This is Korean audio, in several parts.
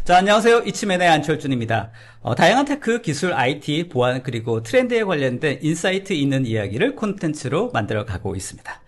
자, 안녕하세요. 이치맨의 안철준입니다. 다양한 테크, 기술, IT, 보안, 그리고 트렌드에 관련된 인사이트 있는 이야기를 콘텐츠로 만들어 가고 있습니다.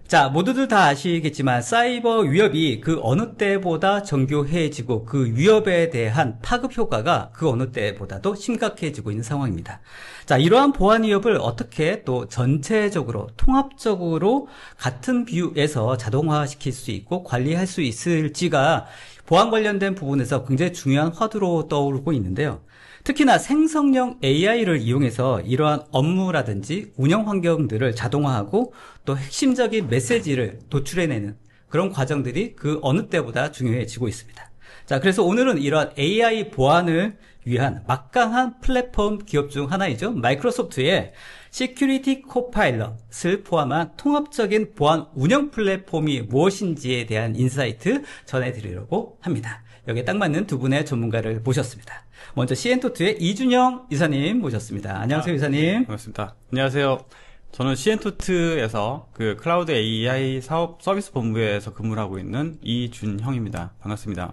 자, 모두들 다 아시겠지만 사이버 위협이 그 어느 때보다 정교해지고 그 위협에 대한 파급 효과가 그 어느 때보다도 심각해지고 있는 상황입니다. 자, 이러한 보안 위협을 어떻게 또 전체적으로 통합적으로 같은 뷰에서 자동화시킬 수 있고 관리할 수 있을지가 보안 관련된 부분에서 굉장히 중요한 화두로 떠오르고 있는데요. 특히나 생성형 AI를 이용해서 이러한 업무라든지 운영 환경들을 자동화하고 또 핵심적인 메시지를 도출해내는 그런 과정들이 그 어느 때보다 중요해지고 있습니다. 자, 그래서 오늘은 이러한 AI 보안을 위한 막강한 플랫폼 기업 중 하나이죠. 마이크로소프트의 시큐리티 코파일럿을 포함한 통합적인 보안 운영 플랫폼이 무엇인지에 대한 인사이트 전해드리려고 합니다. 여기에 딱 맞는 두 분의 전문가를 모셨습니다. 먼저 시엔토트의 이준영 이사님 모셨습니다. 안녕하세요, 이사님. 네, 반갑습니다. 안녕하세요. 저는 시엔토트에서 그 클라우드 AI 사업 서비스 본부에서 근무를 하고 있는 이준형입니다. 반갑습니다.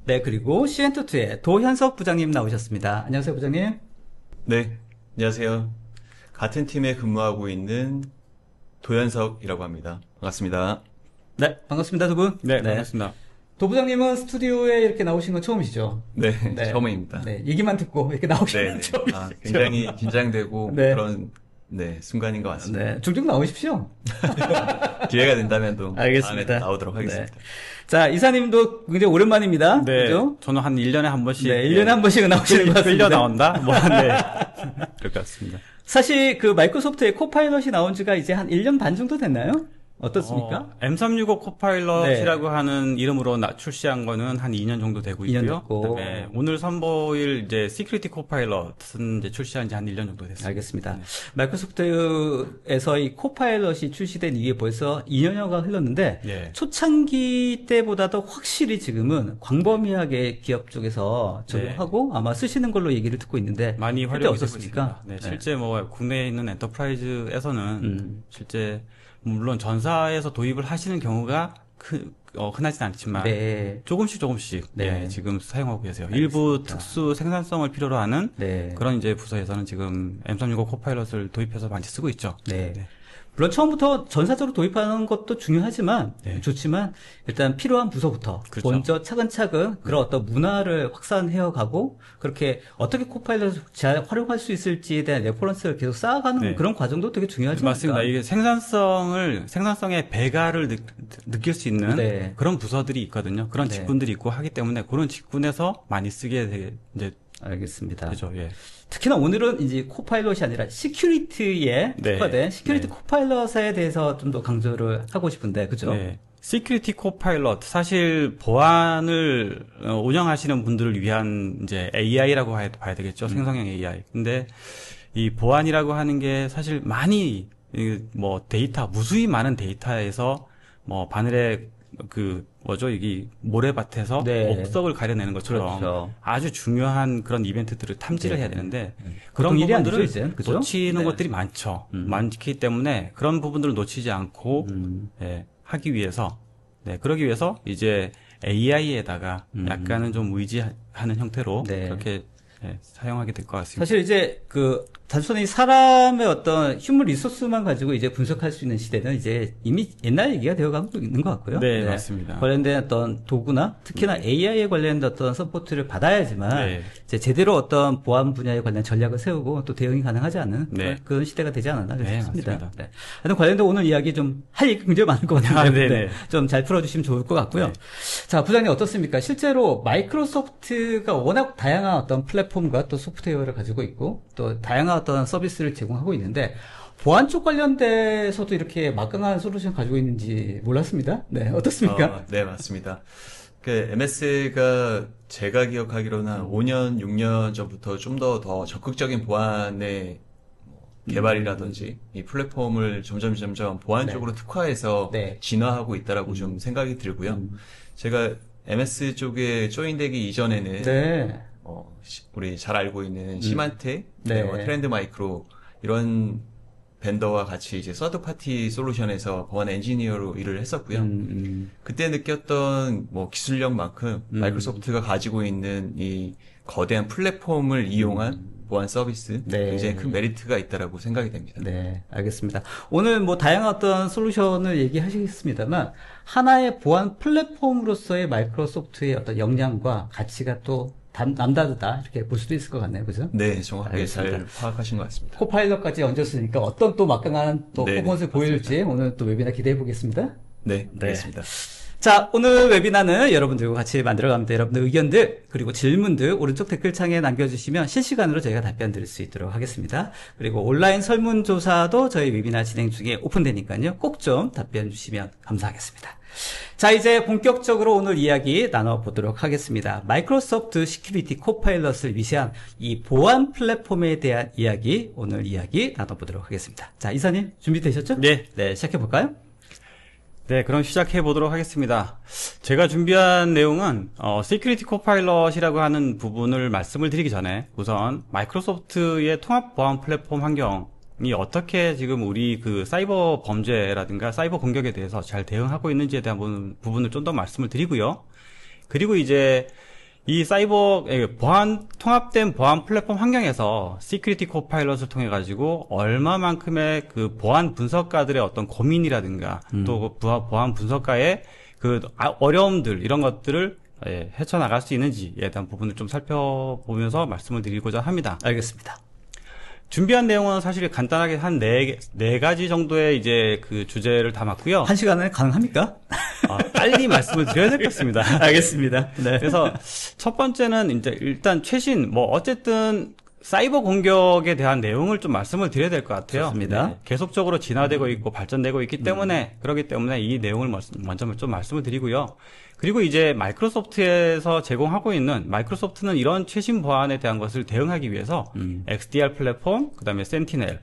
네, 그리고 시엔토트의 도현석 부장님 나오셨습니다. 안녕하세요, 부장님. 네, 안녕하세요. 같은 팀에 근무하고 있는 도현석이라고 합니다. 반갑습니다. 네, 반갑습니다, 두 분. 네, 반갑습니다. 도 부장님은 스튜디오에 이렇게 나오신 건 처음이시죠? 네, 처음입니다. 네, 얘기만 듣고 이렇게 나오신 건 처음이시죠? 굉장히 긴장되고 네. 그런 순간인 것 같습니다. 네, 종종 나오십시오. 기회가 된다면 또 알겠습니다. 다음에 나오도록 하겠습니다. 네. 자, 이사님도 굉장히 오랜만입니다. 네, 그죠? 저는 한 1년에 한 번씩. 네, 1년에 한 번씩은 나오시는 것 같습니다. 끌려 나온다? 뭐, 네. 그럴 것 같습니다. 사실 그 마이크로소프트의 코파일럿이 나온 지가 이제 한 1년 반 정도 됐나요? 어떻습니까? M365 코파일럿이라고 하는 이름으로 출시한 거는 한 2년 정도 되고 2년 있고요. 됐고. 그다음에 오늘 선보일 이제 시큐리티 코파일럿은 이제 출시한 지 한 1년 정도 됐습니다. 알겠습니다. 네. 마이크로소프트에서 이 코파일럿이 출시된 이게 벌써 2년여가 흘렀는데 네. 초창기 때보다도 확실히 지금은 광범위하게 기업 쪽에서 적용하고 아마 쓰시는 걸로 얘기를 듣고 있는데 많이 그때 활용이 되고 없었습니까? 있습니다. 네, 실제 뭐 국내에 있는 엔터프라이즈에서는 실제 물론 전사에서 도입을 하시는 경우가 흔하진 않지만 네. 조금씩 네. 지금 사용하고 계세요. 알겠습니다. 일부 특수 생산성을 필요로 하는 네. 그런 이제 부서에서는 지금 M365 코파일럿을 도입해서 많이 쓰고 있죠. 네. 네. 물론 처음부터 전사적으로 도입하는 것도 중요하지만 좋지만 일단 필요한 부서부터 그렇죠. 먼저 차근차근 그런 어떤 문화를 확산해가고 그렇게 어떻게 코파일럿을 잘 활용할 수 있을지에 대한 레퍼런스를 계속 쌓아가는 그런 과정도 되게 중요하지 않을까? 맞습니다. 이게 생산성의 배가를 느낄 수 있는 그런 부서들이 있거든요. 그런 직군들이 있고 하기 때문에 그런 직군에서 많이 쓰게 이제 알겠습니다. 그죠. 예. 특히나 오늘은 이제 코파일럿이 아니라 시큐리티에 특화된 시큐리티 코파일럿에 대해서 좀 더 강조를 하고 싶은데, 그죠? 네. 시큐리티 코파일럿 사실 보안을 운영하시는 분들을 위한 이제 AI라고 봐야 되겠죠. 생성형 AI. 근데 이 보안이라고 하는 게 사실 많이 뭐 데이터 무수히 많은 데이터에서 뭐 바늘에 여기 모래밭에서 옥석을 가려내는 것처럼 아주 중요한 그런 이벤트들을 탐지를 해야 되는데 그런 부분들을 놓치는 것들이 많기 때문에 그런 부분들을 놓치지 않고 하기 위해서 그러기 위해서 이제 AI에다가 약간은 좀 의지하는 형태로 그렇게 사용하게 될 것 같습니다. 사실 이제 단순히 사람의 어떤 휴먼 리소스만 가지고 이제 분석할 수 있는 시대는 이제 이미 옛날 얘기가 되어가고 있는 것 같고요. 네, 맞습니다. 관련된 어떤 도구나 특히나 AI에 관련된 어떤 서포트를 받아야지만 이제 제대로 어떤 보안 분야에 관련 전략을 세우고 또 대응이 가능하지 않은 그런 시대가 되지 않았나 싶습니다. 맞습니다. 하여튼 관련된 오늘 이야기 좀 할 얘기 굉장히 많을 것 같은데 좀 잘 풀어주시면 좋을 것 같고요. 자, 부장님 어떻습니까? 실제로 마이크로소프트가 워낙 다양한 어떤 플랫폼과 또 소프트웨어를 가지고 있고 또 다양한 어떤 서비스를 제공하고 있는데 보안 쪽 관련돼서도 이렇게 막강한 솔루션 가지고 있는지 몰랐습니다. 네, 어떻습니까? 네, 맞습니다. MS가 제가 기억하기로는 한 5년, 6년 전부터 좀 더 적극적인 보안의 개발이라든지 이 플랫폼을 점점 보안 쪽으로 특화해서 진화하고 있다라고 좀 생각이 들고요. 제가 MS 쪽에 조인되기 이전에는 우리 잘 알고 있는 시만테, 트렌드 마이크로 이런 벤더와 같이 이제 서드 파티 솔루션에서 보안 엔지니어로 일을 했었고요. 그때 느꼈던 뭐 기술력만큼 마이크로소프트가 가지고 있는 이 거대한 플랫폼을 이용한 보안 서비스 네. 굉장히 큰 메리트가 있다라고 생각이 됩니다. 네, 알겠습니다. 오늘 뭐 다양한 어떤 솔루션을 얘기하시겠습니다만 하나의 보안 플랫폼으로서의 마이크로소프트의 어떤 역량과 가치가 또 남다르다 이렇게 볼 수도 있을 것 같네요, 그죠? 네, 정확하게 알겠습니다. 잘 파악하신 것 같습니다. 코파일럿까지 얹었으니까 어떤 또 막강한 또 네, 퍼포먼스를 보일지 오늘 또 웨비나 기대해 보겠습니다. 네, 알겠습니다. 자, 오늘 웨비나는 여러분들과 같이 만들어갑니다. 여러분들 의견들, 그리고 질문들 오른쪽 댓글창에 남겨주시면 실시간으로 저희가 답변 드릴 수 있도록 하겠습니다. 그리고 온라인 설문조사도 저희 웨비나 진행 중에 오픈되니까요. 꼭 좀 답변 주시면 감사하겠습니다. 자, 이제 본격적으로 오늘 이야기 나눠보도록 하겠습니다. 마이크로소프트 시큐리티 코파일럿을 위시한 이 보안 플랫폼에 대한 이야기, 오늘 이야기 나눠보도록 하겠습니다. 자, 이사님 준비되셨죠? 네. 네, 시작해볼까요? 네, 그럼 시작해 보도록 하겠습니다. 제가 준비한 내용은 시큐리티 코파일럿이라고 하는 부분을 말씀을 드리기 전에 우선 마이크로소프트의 통합 보안 플랫폼 환경이 어떻게 지금 우리 그 사이버 범죄라든가 사이버 공격에 대해서 잘 대응하고 있는지에 대한 부분을 좀 더 말씀을 드리고요. 그리고 이제 이 통합된 보안 플랫폼 환경에서 시큐리티 코파일럿을 통해 가지고 얼마만큼의 그 보안 분석가들의 어떤 고민이라든가 또 보안 분석가의 그 어려움들 이런 것들을 헤쳐나갈 수 있는지에 대한 부분을 좀 살펴보면서 말씀을 드리고자 합니다. 알겠습니다. 준비한 내용은 사실 간단하게 한 네 가지 정도의 이제 그 주제를 담았고요. 한 시간에 가능합니까? 빨리 말씀을 드려야 될 것 같습니다. 알겠습니다. 네. 그래서 첫 번째는 이제 일단 최신 어쨌든 사이버 공격에 대한 내용을 좀 말씀을 드려야 될 것 같아요. 좋습니다. 네, 계속적으로 진화되고 있고 발전되고 있기 때문에 그렇기 때문에 이 내용을 먼저 좀 말씀을 드리고요. 그리고 이제 마이크로소프트에서 제공하고 있는 마이크로소프트는 이런 최신 보안에 대한 것을 대응하기 위해서 XDR 플랫폼, 그다음에 센티넬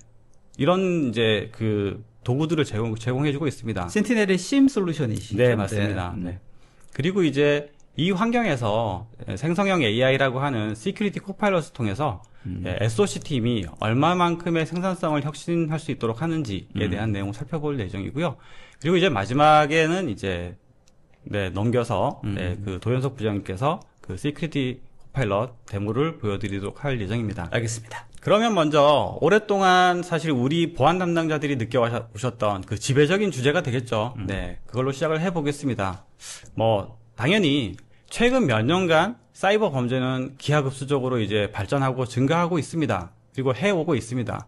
이런 이제 그 도구들을 제공해주고 있습니다. 센티넬의 SIEM 솔루션이시죠? 네, 맞습니다. 네. 그리고 이제 이 환경에서 생성형 AI라고 하는 시큐리티 코파일럿을 통해서 SOC 팀이 얼마만큼의 생산성을 혁신할 수 있도록 하는지에 대한 내용을 살펴볼 예정이고요. 그리고 이제 마지막에는 이제 넘겨서 그 도현석 부장님께서 그 시큐리티 코파일럿 데모를 보여드리도록 할 예정입니다. 알겠습니다. 그러면 먼저 오랫동안 사실 우리 보안 담당자들이 느껴오셨던 그 지배적인 주제가 되겠죠. 네, 그걸로 시작을 해보겠습니다. 당연히 최근 몇 년간 사이버 범죄는 기하급수적으로 이제 발전하고 증가하고 있습니다. 그리고 해오고 있습니다.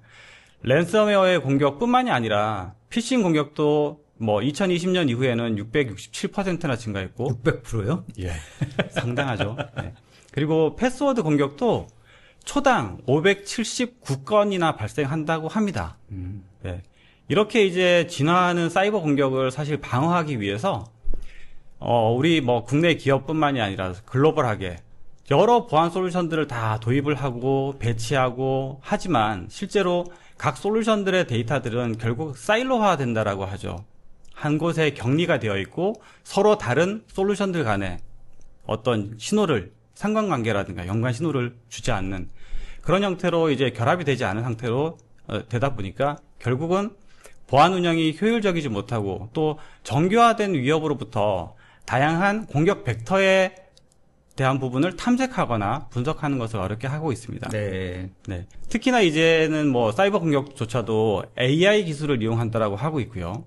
랜섬웨어의 공격뿐만이 아니라 피싱 공격도 2020년 이후에는 667%나 증가했고 600%요? 예, 상당하죠. 네. 그리고 패스워드 공격도 초당 579건이나 발생한다고 합니다. 네. 이렇게 이제 진화하는 사이버 공격을 사실 방어하기 위해서 우리 국내 기업뿐만이 아니라 글로벌하게 여러 보안 솔루션들을 다 도입을 하고 배치하고 하지만 실제로 각 솔루션들의 데이터들은 결국 사일로화 된다라고 하죠. 한 곳에 격리가 되어 있고 서로 다른 솔루션들 간에 어떤 신호를 상관관계라든가 연관 신호를 주지 않는 그런 형태로 이제 결합이 되지 않은 상태로 되다 보니까 결국은 보안 운영이 효율적이지 못하고 또 정교화된 위협으로부터 다양한 공격 벡터에 대한 부분을 탐색하거나 분석하는 것을 어렵게 하고 있습니다. 네. 네. 특히나 이제는 사이버 공격조차도 AI 기술을 이용한다라고 하고 있고요.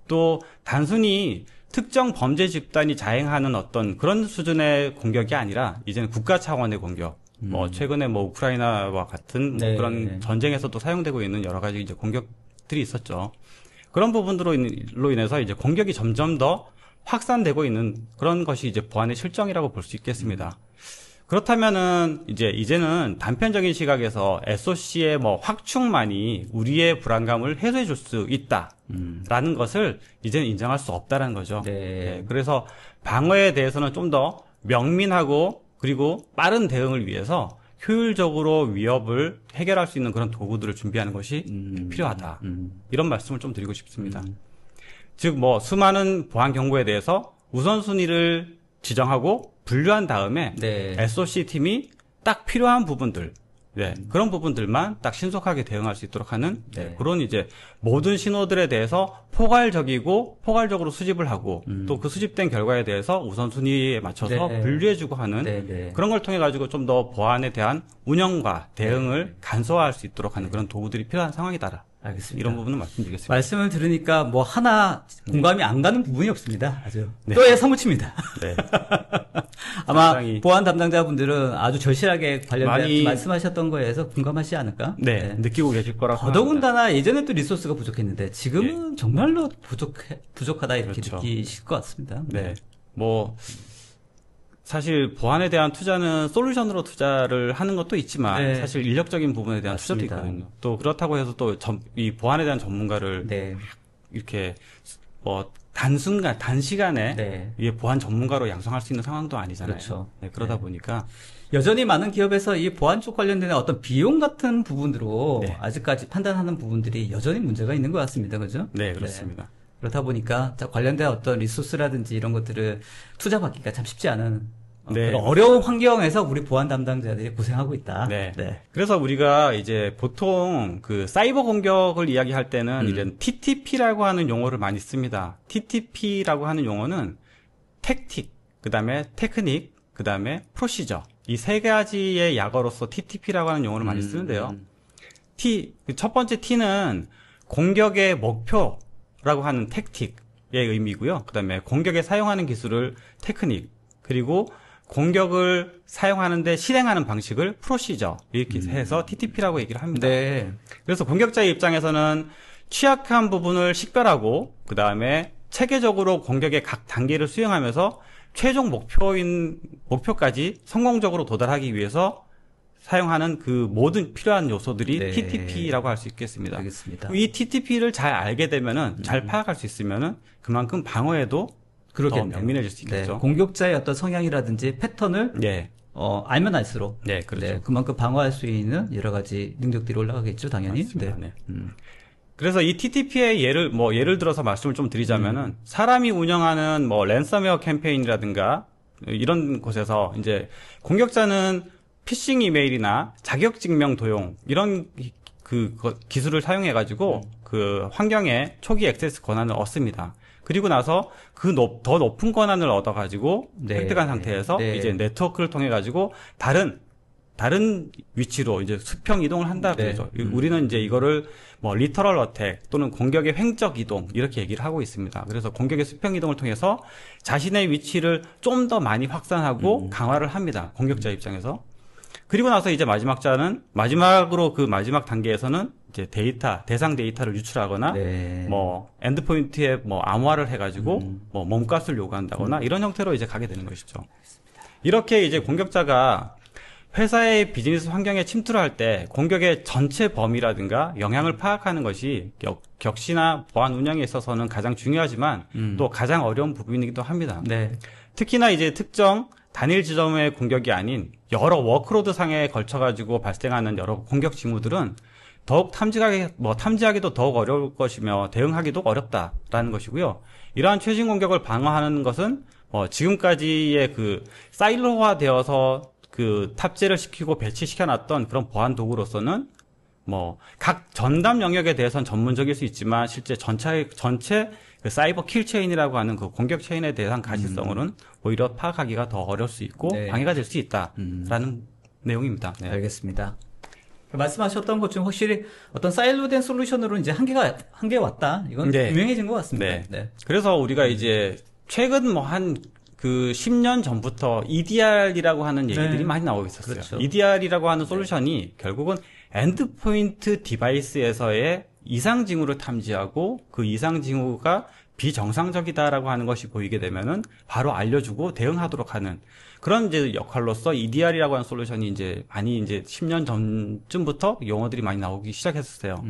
또 단순히 특정 범죄 집단이 자행하는 어떤 그런 수준의 공격이 아니라 이제는 국가 차원의 공격. 최근에 우크라이나와 같은 네. 그런 전쟁에서도 사용되고 있는 여러 가지 이제 공격들이 있었죠. 그런 부분들로 인해서 이제 공격이 점점 더 확산되고 있는 그런 것이 이제 보안의 실정이라고 볼 수 있겠습니다. 그렇다면은 이제는 단편적인 시각에서 SOC의 확충만이 우리의 불안감을 해소해 줄 수 있다라는 것을 이제는 인정할 수 없다라는 거죠. 네. 네, 그래서 방어에 대해서는 좀 더 명민하고 그리고 빠른 대응을 위해서 효율적으로 위협을 해결할 수 있는 그런 도구들을 준비하는 것이 필요하다. 이런 말씀을 좀 드리고 싶습니다. 즉 수많은 보안 경고에 대해서 우선순위를 지정하고 분류한 다음에 네. SOC 팀이 딱 필요한 부분들 네, 그런 부분들만 딱 신속하게 대응할 수 있도록 하는 네. 그런 이제 모든 신호들에 대해서 포괄적으로 수집을 하고 또 그 수집된 결과에 대해서 우선순위에 맞춰서 네. 분류해주고 하는 네, 네. 그런 걸 통해 가지고 좀 더 보안에 대한 운영과 대응을 간소화할 수 있도록 하는 그런 도구들이 필요한 상황이다. 알겠습니다. 이런 부분은 말씀드리겠습니다. 말씀을 들으니까 뭐 하나 공감이 안 가는 부분이 없습니다. 아주 네. 또의 사무칩니다. 네. 아마 상당히- 보안 담당자분들은 아주 절실하게 관련된 많이- 말씀하셨던 거에서 공감하시지 않을까? 네, 느끼고 계실 거라고 생각합니다. 더더군다나 예전에 또 리소스가 부족했는데 지금은 정말로 부족하다 이렇게 그렇죠. 느끼실 것 같습니다. 네. 뭐, 사실 보안에 대한 투자는 솔루션으로 투자를 하는 것도 있지만 네. 사실 인력적인 부분에 대한 맞습니다. 투자도 있거든요. 또 그렇다고 해서 또 이 보안에 대한 전문가를 네. 이렇게 뭐 단시간에 네. 이 보안 전문가로 양성할 수 있는 상황도 아니잖아요. 그렇죠. 네, 그러다 보니까 여전히 많은 기업에서 이 보안 쪽 관련된 어떤 비용 같은 부분으로 네. 아직까지 판단하는 부분들이 여전히 문제가 있는 것 같습니다. 그죠? 네, 그렇습니다. 그렇다 보니까 관련된 어떤 리소스라든지 이런 것들을 투자받기가 참 쉽지 않은 네. 그런 어려운 환경에서 우리 보안 담당자들이 고생하고 있다. 네. 그래서 우리가 이제 보통 그 사이버 공격을 이야기할 때는 이제 TTP라고 하는 용어를 많이 씁니다. TTP라고 하는 용어는 택틱, 그다음에 테크닉, 그다음에 프로시저. 이 세 가지의 약어로서 TTP라고 하는 용어를 많이 쓰는데요. 첫 번째 T는 공격의 목표라고 하는 택틱의 의미고요. 그다음에 공격에 사용하는 기술을 테크닉, 그리고 공격을 사용하는데 실행하는 방식을 프로시저 이렇게 해서 TTP라고 얘기를 합니다. 네. 그래서 공격자의 입장에서는 취약한 부분을 식별하고 그 다음에 체계적으로 공격의 각 단계를 수행하면서 최종 목표까지 성공적으로 도달하기 위해서 사용하는 그 모든 필요한 요소들이 네. TTP라고 할 수 있겠습니다. 알겠습니다. 이 TTP를 잘 알게 되면은 잘 파악할 수 있으면은 그만큼 방어에도 더 명민해질 수 있겠죠. 네. 공격자의 어떤 성향이라든지 패턴을 네. 알면 알수록 네, 그렇죠. 그만큼 방어할 수 있는 여러 가지 능력들이 올라가겠죠, 당연히. 맞습니다. 네. 그래서 이 TTP의 예를 들어서 말씀을 좀 드리자면은 사람이 운영하는 뭐 랜섬웨어 캠페인이라든가 이런 곳에서 이제 공격자는 피싱 이메일이나 자격 증명 도용 이런 그 기술을 사용해 가지고 그 환경에 초기 액세스 권한을 얻습니다. 그리고 나서 더 높은 권한을 얻어 가지고 획득한 상태에서 이제 네트워크를 통해 가지고 다른 위치로 이제 수평 이동을 한다 그러죠. 우리는 이제 이거를 뭐 리터럴 어택 또는 공격의 횡적 이동 이렇게 얘기를 하고 있습니다. 그래서 공격의 수평 이동을 통해서 자신의 위치를 좀 더 많이 확산하고 강화를 합니다. 공격자 입장에서. 그리고 나서 이제 마지막으로 그 마지막 단계에서는 이제 대상 데이터를 유출하거나 뭐 엔드포인트에 뭐 암호화를 해가지고 뭐 몸값을 요구한다거나 이런 형태로 이제 가게 되는 것이죠. 이렇게 이제 공격자가 회사의 비즈니스 환경에 침투를 할 때 공격의 전체 범위라든가 영향을 파악하는 것이 격시나 보안 운영에 있어서는 가장 중요하지만 또 가장 어려운 부분이기도 합니다. 특히나 이제 특정 단일 지점의 공격이 아닌 여러 워크로드 상에 걸쳐가지고 발생하는 여러 공격 징후들은 더욱 탐지하기도 더욱 어려울 것이며 대응하기도 어렵다라는 것이고요. 이러한 최신 공격을 방어하는 것은 지금까지의 그 사일로화되어서 그 탑재를 시키고 배치시켜놨던 그런 보안 도구로서는 각 전담 영역에 대해서는 전문적일 수 있지만 실제 전체 그 사이버 킬 체인이라고 하는 그 공격 체인에 대한 가시성으로는 오히려 파악하기가 더 어려울 수 있고 방해가 될 수 있다라는 내용입니다. 네. 알겠습니다. 말씀하셨던 것 중 확실히 어떤 사일로된 솔루션으로 이제 한계 왔다. 이건 분명해진 것 같습니다. 그래서 우리가 이제 최근 한 그 10년 전부터 EDR이라고 하는 얘기들이 많이 나오고 있었어요. 그렇죠. EDR이라고 하는 솔루션이 결국은 엔드포인트 디바이스에서의 이상 징후를 탐지하고 그 이상 징후가 비정상적이다라고 하는 것이 보이게 되면은 바로 알려주고 대응하도록 하는 그런 이제 역할로서 EDR이라고 하는 솔루션이 이제 많이 이제 10년 전쯤부터 용어들이 많이 나오기 시작했었어요.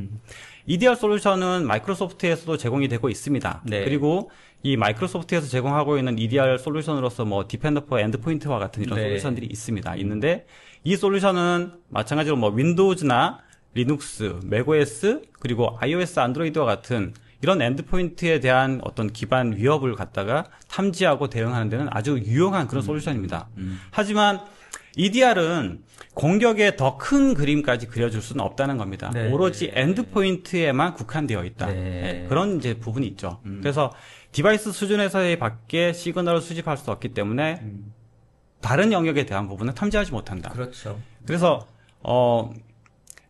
EDR 솔루션은 마이크로소프트에서도 제공이 되고 있습니다. 그리고 이 마이크로소프트에서 제공하고 있는 EDR 솔루션으로서 디펜더 포 엔드포인트와 같은 이런 솔루션들이 있습니다. 있는데 이 솔루션은 마찬가지로 윈도우즈나 리눅스, 맥OS, 그리고 iOS, 안드로이드와 같은 이런 엔드포인트에 대한 어떤 기반 위협을 갖다가 탐지하고 대응하는 데는 아주 유용한 그런 솔루션입니다. 하지만 EDR은 공격의 더 큰 그림까지 그려줄 수는 없다는 겁니다. 네. 오로지 엔드포인트에만 국한되어 있다. 네. 네, 그런 이제 부분이 있죠. 그래서 디바이스 수준에서의 밖에 시그널을 수집할 수 없기 때문에 다른 영역에 대한 부분은 탐지하지 못한다. 그렇죠. 그래서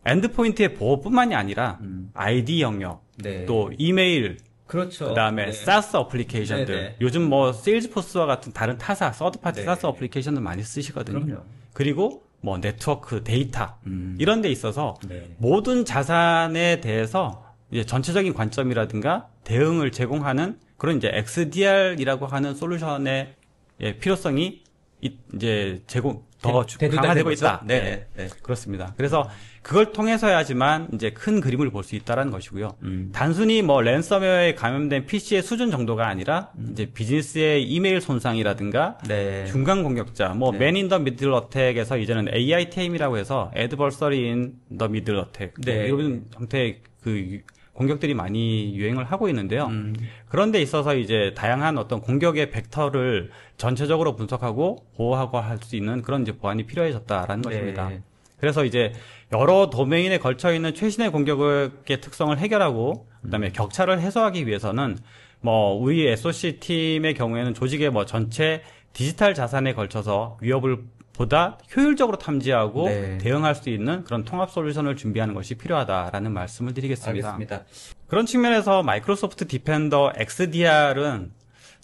엔드포인트의 보호뿐만이 아니라 ID 영역, 네. 또 이메일, 그렇죠. 그다음에 네. SaaS 어플리케이션들, 네네. 요즘 뭐 세일즈포스와 같은 다른 타사, 서드파티 네. SaaS 어플리케이션들 많이 쓰시거든요. 그럼요. 그리고 뭐 네트워크, 데이터 이런 데 있어서 네. 모든 자산에 대해서 이제 전체적인 관점이라든가 대응을 제공하는 그런 이제 XDR이라고 하는 솔루션의 필요성이 이제 더 강화되고 있다. 네. 네. 그렇습니다. 그래서 그걸 통해서야지만 이제 큰 그림을 볼 수 있다라는 것이고요. 단순히 뭐 랜섬웨어에 감염된 PC의 수준 정도가 아니라 이제 비즈니스의 이메일 손상이라든가 네. 중간 공격자, 뭐 네. 맨 인 더 미들 어택에서 이제는 AITM이라고 해서 Adversary in the Middle Attack 네. 이런 형태의 그 공격들이 많이 유행을 하고 있는데요. 그런 데 있어서 이제 다양한 어떤 공격의 벡터를 전체적으로 분석하고 보호하고 할 수 있는 그런 이제 보안이 필요해졌다라는 네. 것입니다. 그래서 이제 여러 도메인에 걸쳐 있는 최신의 공격의 특성을 해결하고 그다음에 격차를 해소하기 위해서는 뭐 우리 SOC 팀의 경우에는 조직의 뭐 전체 디지털 자산에 걸쳐서 위협을 보다 효율적으로 탐지하고 네. 대응할 수 있는 그런 통합 솔루션을 준비하는 것이 필요하다라는 말씀을 드리겠습니다. 알겠습니다. 그런 측면에서 마이크로소프트 디펜더 XDR은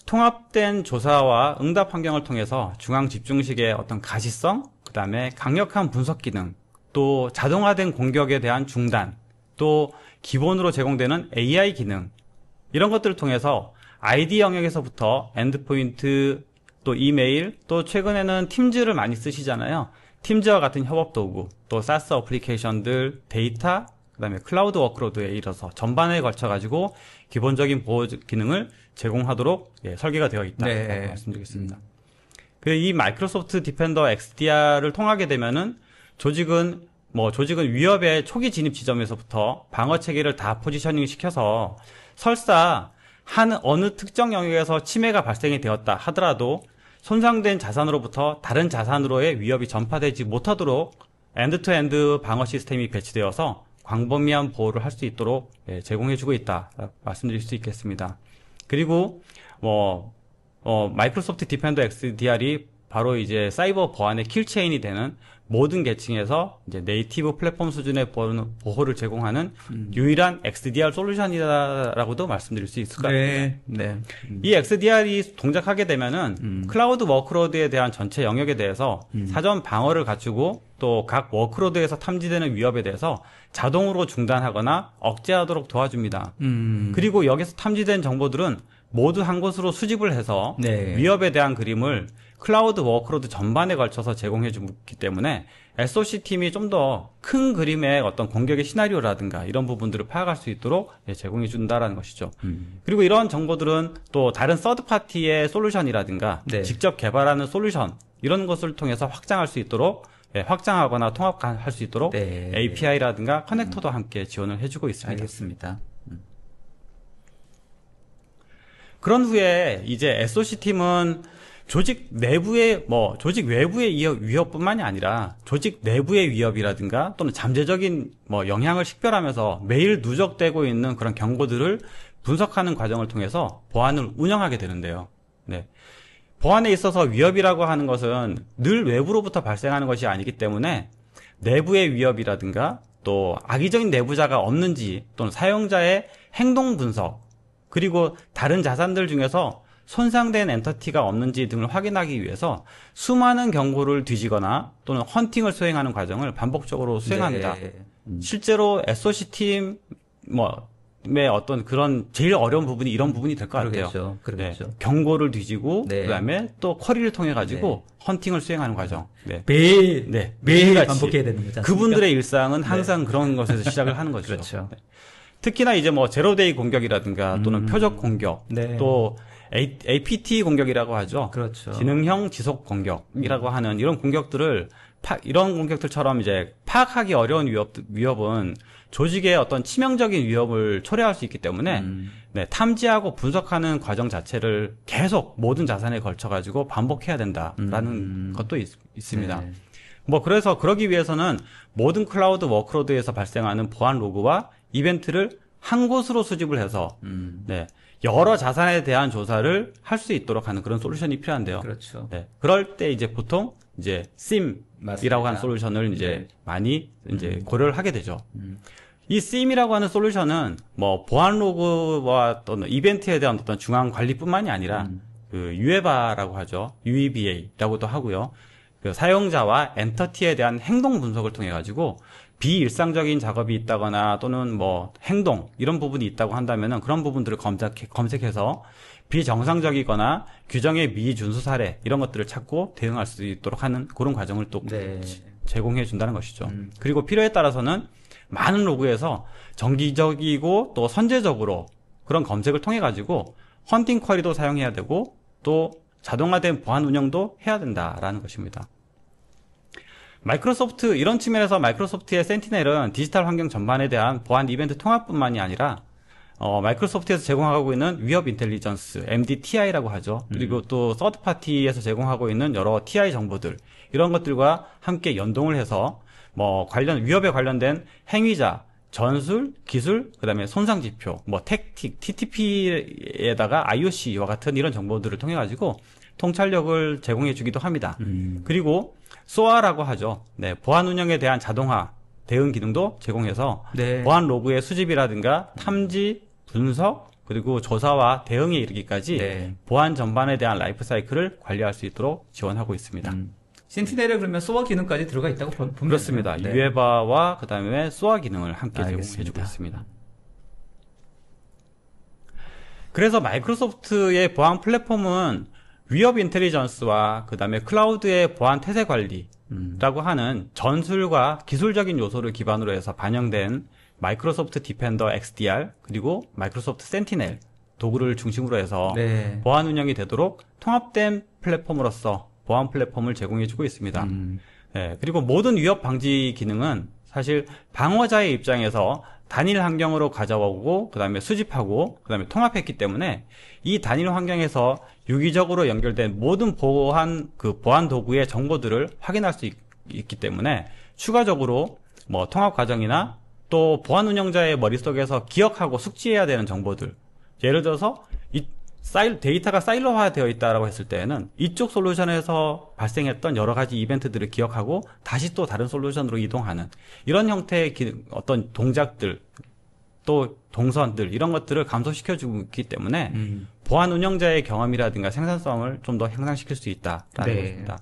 통합된 조사와 응답 환경을 통해서 중앙 집중식의 어떤 가시성, 그 다음에 강력한 분석 기능, 또 자동화된 공격에 대한 중단, 또 기본으로 제공되는 AI 기능, 이런 것들을 통해서 ID 영역에서부터 엔드포인트, 또 이메일, 또 최근에는 팀즈를 많이 쓰시잖아요. 팀즈와 같은 협업 도구, 또 SaaS 어플리케이션들, 데이터, 그다음에 클라우드 워크로드에 이르러서 전반에 걸쳐 가지고 기본적인 보호 기능을 제공하도록 설계가 되어 있다고 네. 말씀드리겠습니다. 이 마이크로소프트 디펜더 XDR을 통하게 되면은 조직은 위협의 초기 진입 지점에서부터 방어 체계를 다 포지셔닝 시켜서 설사 어느 특정 영역에서 침해가 발생이 되었다 하더라도 손상된 자산으로부터 다른 자산으로의 위협이 전파되지 못하도록 엔드-투-엔드 방어 시스템이 배치되어서 광범위한 보호를 할 수 있도록 제공해주고 있다 말씀드릴 수 있겠습니다. 그리고 마이크로소프트 디펜더 XDR이 바로 이제 사이버 보안의 킬체인이 되는 모든 계층에서 이제 네이티브 플랫폼 수준의 보호를 제공하는 유일한 XDR 솔루션이라고도 말씀드릴 수 있을 것 같습니다. 네. 이 XDR이 동작하게 되면은 클라우드 워크로드에 대한 전체 영역에 대해서 사전 방어를 갖추고 또 각 워크로드에서 탐지되는 위협에 대해서 자동으로 중단하거나 억제하도록 도와줍니다. 그리고 여기서 탐지된 정보들은 모두 한 곳으로 수집을 해서 네. 위협에 대한 그림을 클라우드 워크로드 전반에 걸쳐서 제공해 주기 때문에 SOC 팀이 좀 더 큰 그림의 어떤 공격의 시나리오라든가 이런 부분들을 파악할 수 있도록 제공해 준다라는 것이죠. 그리고 이런 정보들은 또 다른 서드 파티의 솔루션이라든가 네. 직접 개발하는 솔루션 이런 것을 통해서 확장할 수 있도록 확장하거나 통합할 수 있도록 네. API라든가 커넥터도 함께 지원을 해주고 있습니다. 알겠습니다. 그런 후에 이제 SOC 팀은 조직 내부의 조직 외부의 위협뿐만이 아니라 조직 내부의 위협이라든가 또는 잠재적인 영향을 식별하면서 매일 누적되고 있는 그런 경고들을 분석하는 과정을 통해서 보안을 운영하게 되는데요. 네. 보안에 있어서 위협이라고 하는 것은 늘 외부로부터 발생하는 것이 아니기 때문에 내부의 위협이라든가 또 악의적인 내부자가 없는지 또는 사용자의 행동 분석 그리고 다른 자산들 중에서 손상된 엔터티가 없는지 등을 확인하기 위해서 수많은 경고를 뒤지거나 또는 헌팅을 수행하는 과정을 반복적으로 수행합니다. 네. 실제로 SOC 팀의 어떤 그런 제일 어려운 부분이 이런 부분이 될 것 같아요. 그러겠죠. 네. 경고를 뒤지고 네. 그다음에 또 쿼리를 통해 가지고 헌팅을 수행하는 과정. 네. 매일 매일같이 반복해야 되는 거죠. 그분들의 일상은 항상 그런 것에서 시작을 하는 거죠. 그렇죠. 네. 특히나 이제 제로데이 공격이라든가 또는 표적 공격, 네. 또 APT 공격이라고 하죠. 그렇죠. 지능형 지속 공격이라고 하는 이런 공격들을 이런 공격들처럼 이제 파악하기 어려운 위협은 조직의 어떤 치명적인 위협을 초래할 수 있기 때문에 네, 탐지하고 분석하는 과정 자체를 계속 모든 자산에 걸쳐 가지고 반복해야 된다라는 것도 있습니다. 네. 뭐 그래서 그러기 위해서는 모든 클라우드 워크로드에서 발생하는 보안 로그와 이벤트를 한 곳으로 수집을 해서 네, 여러 자산에 대한 조사를 할 수 있도록 하는 그런 솔루션이 필요한데요. 그렇죠. 네, 그럴 때 이제 보통 이제 SIEM이라고 맞습니다. 하는 솔루션을 이제 네. 많이 이제 고려를 하게 되죠. 이 SIEM이라고 하는 솔루션은 뭐 보안 로그와 또는 이벤트에 대한 어떤 중앙 관리뿐만이 아니라 그 UEBA라고 하죠. UEBA라고도 하고요. 그 사용자와 엔터티에 대한 행동 분석을 통해 가지고 비일상적인 작업이 있다거나 또는 뭐 행동 이런 부분이 있다고 한다면은 그런 부분들을 검색해서 비정상적이거나 규정의 미준수 사례 이런 것들을 찾고 대응할 수 있도록 하는 그런 과정을 또 네. 제공해 준다는 것이죠. 그리고 필요에 따라서는 많은 로그에서 정기적이고 또 선제적으로 그런 검색을 통해 가지고 헌팅 쿼리도 사용해야 되고 또 자동화된 보안 운영도 해야 된다라는 것입니다. 마이크로소프트 이런 측면에서 마이크로소프트의 센티넬은 디지털 환경 전반에 대한 보안 이벤트 통합뿐만이 아니라 마이크로소프트에서 제공하고 있는 위협 인텔리전스 MDTI라고 하죠. 그리고 또 서드 파티에서 제공하고 있는 여러 TI 정보들 이런 것들과 함께 연동을 해서 뭐 위협에 관련된 행위자, 전술, 기술, 그다음에 손상 지표, 뭐 택틱, TTP에다가 IOC와 같은 이런 정보들을 통해 가지고 통찰력을 제공해 주기도 합니다. 그리고 SOA라고 하죠. 네, 보안 운영에 대한 자동화 대응 기능도 제공해서 네. 보안 로그의 수집이라든가 탐지, 분석, 그리고 조사와 대응에 이르기까지 네. 보안 전반에 대한 라이프 사이클을 관리할 수 있도록 지원하고 있습니다. 센티넬에 그러면 소화 기능까지 들어가 있다고 보면 그렇습니다. 되나요? UEBA와 그다음에 SOA 기능을 함께 알겠습니다. 제공해주고 있습니다. 그래서 마이크로소프트의 보안 플랫폼은 위협 인텔리전스와 그다음에 클라우드의 보안 태세 관리라고 하는 전술과 기술적인 요소를 기반으로 해서 반영된 마이크로소프트 디펜더 XDR 그리고 마이크로소프트 센티넬 도구를 중심으로 해서 네. 보안 운영이 되도록 통합된 플랫폼으로서 보안 플랫폼을 제공해주고 있습니다. 네, 그리고 모든 위협 방지 기능은 사실 방어자의 입장에서 단일 환경으로 가져오고 그다음에 수집하고 그다음에 통합했기 때문에 이 단일 환경에서 유기적으로 연결된 모든 보안 도구의 정보들을 확인할 수 있기 때문에 추가적으로 뭐 통합 과정이나 또 보안 운영자의 머릿속에서 기억하고 숙지해야 되는 정보들 예를 들어서 데이터가 사일로화되어 있다라고 했을 때에는 이쪽 솔루션에서 발생했던 여러 가지 이벤트들을 기억하고 다시 또 다른 솔루션으로 이동하는 이런 형태의 어떤 동작들 또 동선들 이런 것들을 감소시켜주고 있기 때문에 보안 운영자의 경험이라든가 생산성을 좀 더 향상시킬 수 있다라는 네. 것입니다.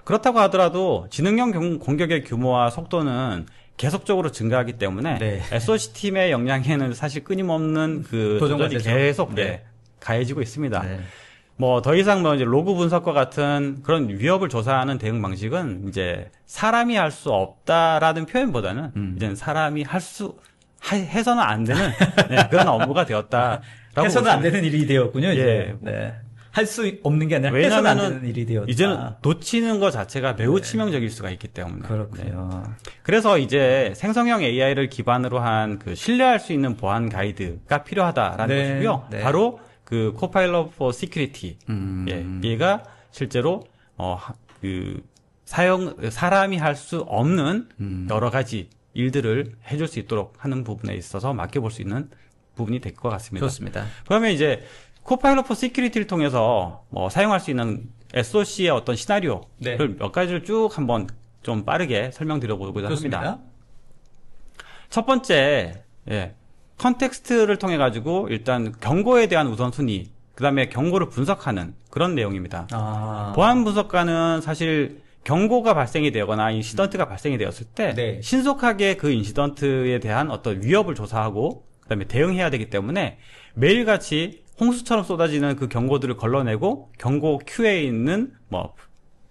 그렇다고 하더라도 지능형 공격의 규모와 속도는 계속적으로 증가하기 때문에 네. SOC 팀의 역량에는 사실 끊임없는 그 도전이 도전과제죠. 계속 네. 가해지고 있습니다. 네. 뭐 더 이상 뭐 이제 로그 분석과 같은 그런 위협을 조사하는 대응 방식은 이제 사람이 할 수 없다라는 표현보다는 이제 사람이 해서는 안 되는 네, 그런 업무가 되었다라고 해서는 안 되는 일이 되었군요. 예. 이제. 네. 할 수 없는 게 아니라 해서는 안 되는 일이 되었다. 이제는 놓치는 것 자체가 매우 치명적일 수가 있기 때문에. 그렇군요. 그래서 이제 생성형 AI를 기반으로 한 그 신뢰할 수 있는 보안 가이드가 필요하다라는 네. 것이고요. 네. 바로 그 Copilot for Security. 예, 얘가 실제로 사람이 할 수 없는 여러 가지 일들을 해줄 수 있도록 하는 부분에 있어서 맡겨볼 수 있는 부분이 될 것 같습니다. 좋습니다. 그러면 이제 Copilot for Security를 통해서 사용할 수 있는 SOC의 어떤 시나리오를 네. 몇 가지를 쭉 한번 좀 빠르게 설명드려보고자 좋습니다. 합니다. 첫 번째, 컨텍스트를 통해 가지고 일단 경고에 대한 우선순위, 그 다음에 경고를 분석하는 그런 내용입니다. 보안 분석가는 사실 경고가 발생이 되거나 인시던트가 발생이 되었을 때 네. 신속하게 그 인시던트에 대한 어떤 위협을 조사하고 그다음에 대응해야 되기 때문에 매일같이 홍수처럼 쏟아지는 그 경고들을 걸러내고 경고 큐에 있는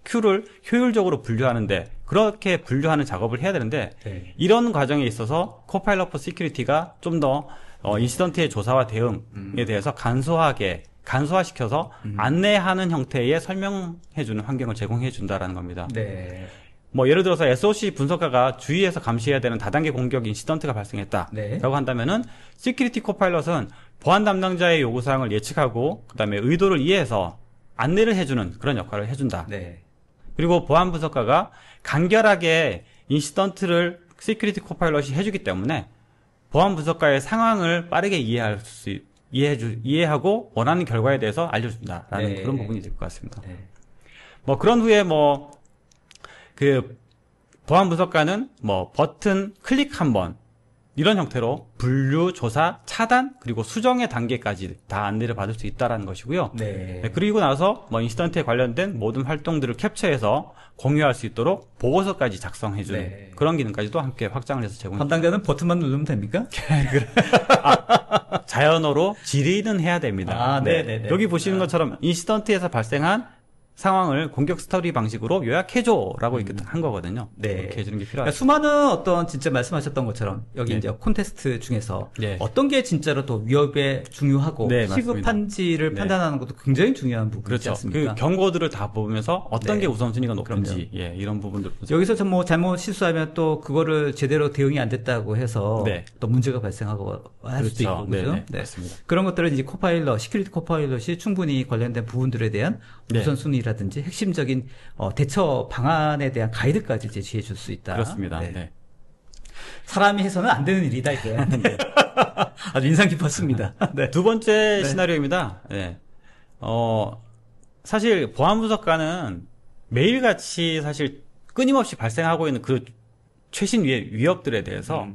큐를 효율적으로 분류하는데 그렇게 분류하는 작업을 해야 되는데 네. 이런 과정에 있어서 Copilot for Security가 좀 더 인시던트의 조사와 대응에 대해서 간소화시켜서 안내하는 형태의 설명해주는 환경을 제공해준다라는 겁니다. 네. 예를 들어서 SOC 분석가가 주의해서 감시해야 되는 다단계 공격 인시던트가 발생했다라고 네. 한다면은 Security Copilot은 보안 담당자의 요구사항을 예측하고 그다음에 의도를 이해해서 안내를 해주는 그런 역할을 해준다. 네. 그리고 보안 분석가가 간결하게 인시던트를 시큐리티 코파일럿이 해주기 때문에 보안 분석가의 상황을 빠르게 이해하고 원하는 결과에 대해서 알려준다라는 네. 그런 부분이 될 것 같습니다. 네. 뭐 그런 후에 그 보안 분석가는 버튼 클릭 한 번 이런 형태로 분류, 조사, 차단 그리고 수정의 단계까지 다 안내를 받을 수 있다라는 것이고요. 네. 네, 그리고 나서 인시던트에 관련된 모든 활동들을 캡처해서 공유할 수 있도록 보고서까지 작성해주는 네. 그런 기능까지도 함께 확장을 해서 제공합니다. 담당자는 버튼만 누르면 됩니까? 자연어로 질의는 해야 됩니다. 아, 네네네. 여기 보시는 것처럼 인시던트에서 발생한 상황을 공격 스토리 방식으로 요약해줘라고 이렇게 한 거거든요. 네. 그렇게 해주는 게 그러니까 필요하죠. 수많은 어떤 진짜 말씀하셨던 것처럼 여기 네. 이제 콘테스트 중에서 네. 어떤 게 진짜로 또 위협에 중요하고 네, 시급한지를 네. 판단하는 것도 굉장히 중요한 부분이지 그렇죠. 않습니까? 그 경고들을 다 보면서 어떤 네. 게 우선순위가 높은지 이런 부분들 분석. 여기서 뭐 잘못 실수하면 또 그거를 제대로 대응이 안 됐다고 해서 네. 또 문제가 발생하고 할 수도 있고 그죠? 네네. 맞습니다. 그런 것들은 이제 코파일럿, 시큐리티 코파일럿이 충분히 관련된 부분들에 대한 네. 우선순위라든지 핵심적인 대처 방안에 대한 가이드까지 제시해 줄 수 있다. 그렇습니다. 네. 네. 사람이 해서는 안 되는 일이다 이게. 아주 인상 깊었습니다. 네. 두 번째 시나리오입니다. 네. 사실 보안 분석가는 매일같이 사실 끊임없이 발생하고 있는 그 최신 위협들에 대해서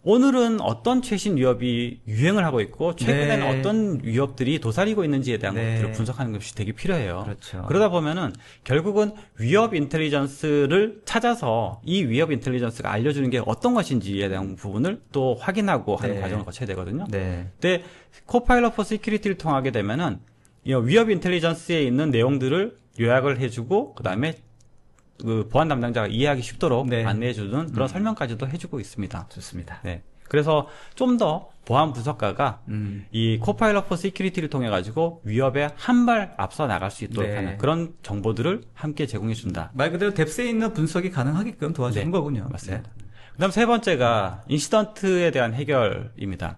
오늘은 어떤 최신 위협이 유행을 하고 있고 최근에는 네. 어떤 위협들이 도사리고 있는지에 대한 네. 것들을 분석하는 것이 되게 필요해요. 그렇죠. 그러다 보면은 결국은 위협 인텔리전스를 찾아서 이 위협 인텔리전스가 알려주는 게 어떤 것인지에 대한 부분을 또 확인하고 하는 네. 과정을 거쳐야 되거든요. 네. 근데 코파일럿 포 시큐리티를 통하게 되면은 이 위협 인텔리전스에 있는 내용들을 요약을 해주고 그다음에 그 보안 담당자가 이해하기 쉽도록 네. 안내해주는 그런 설명까지도 해주고 있습니다. 좋습니다. 네. 그래서 좀 더 보안 분석가가 이 코파일럿 포 시큐리티를 통해 가지고 위협에 한 발 앞서 나갈 수 있도록 네. 하는 그런 정보들을 함께 제공해 준다. 말 그대로 뎁스에 있는 분석이 가능하게끔 도와주는 네. 거군요. 맞습니다. 그다음 세 번째가 인시던트에 대한 해결입니다.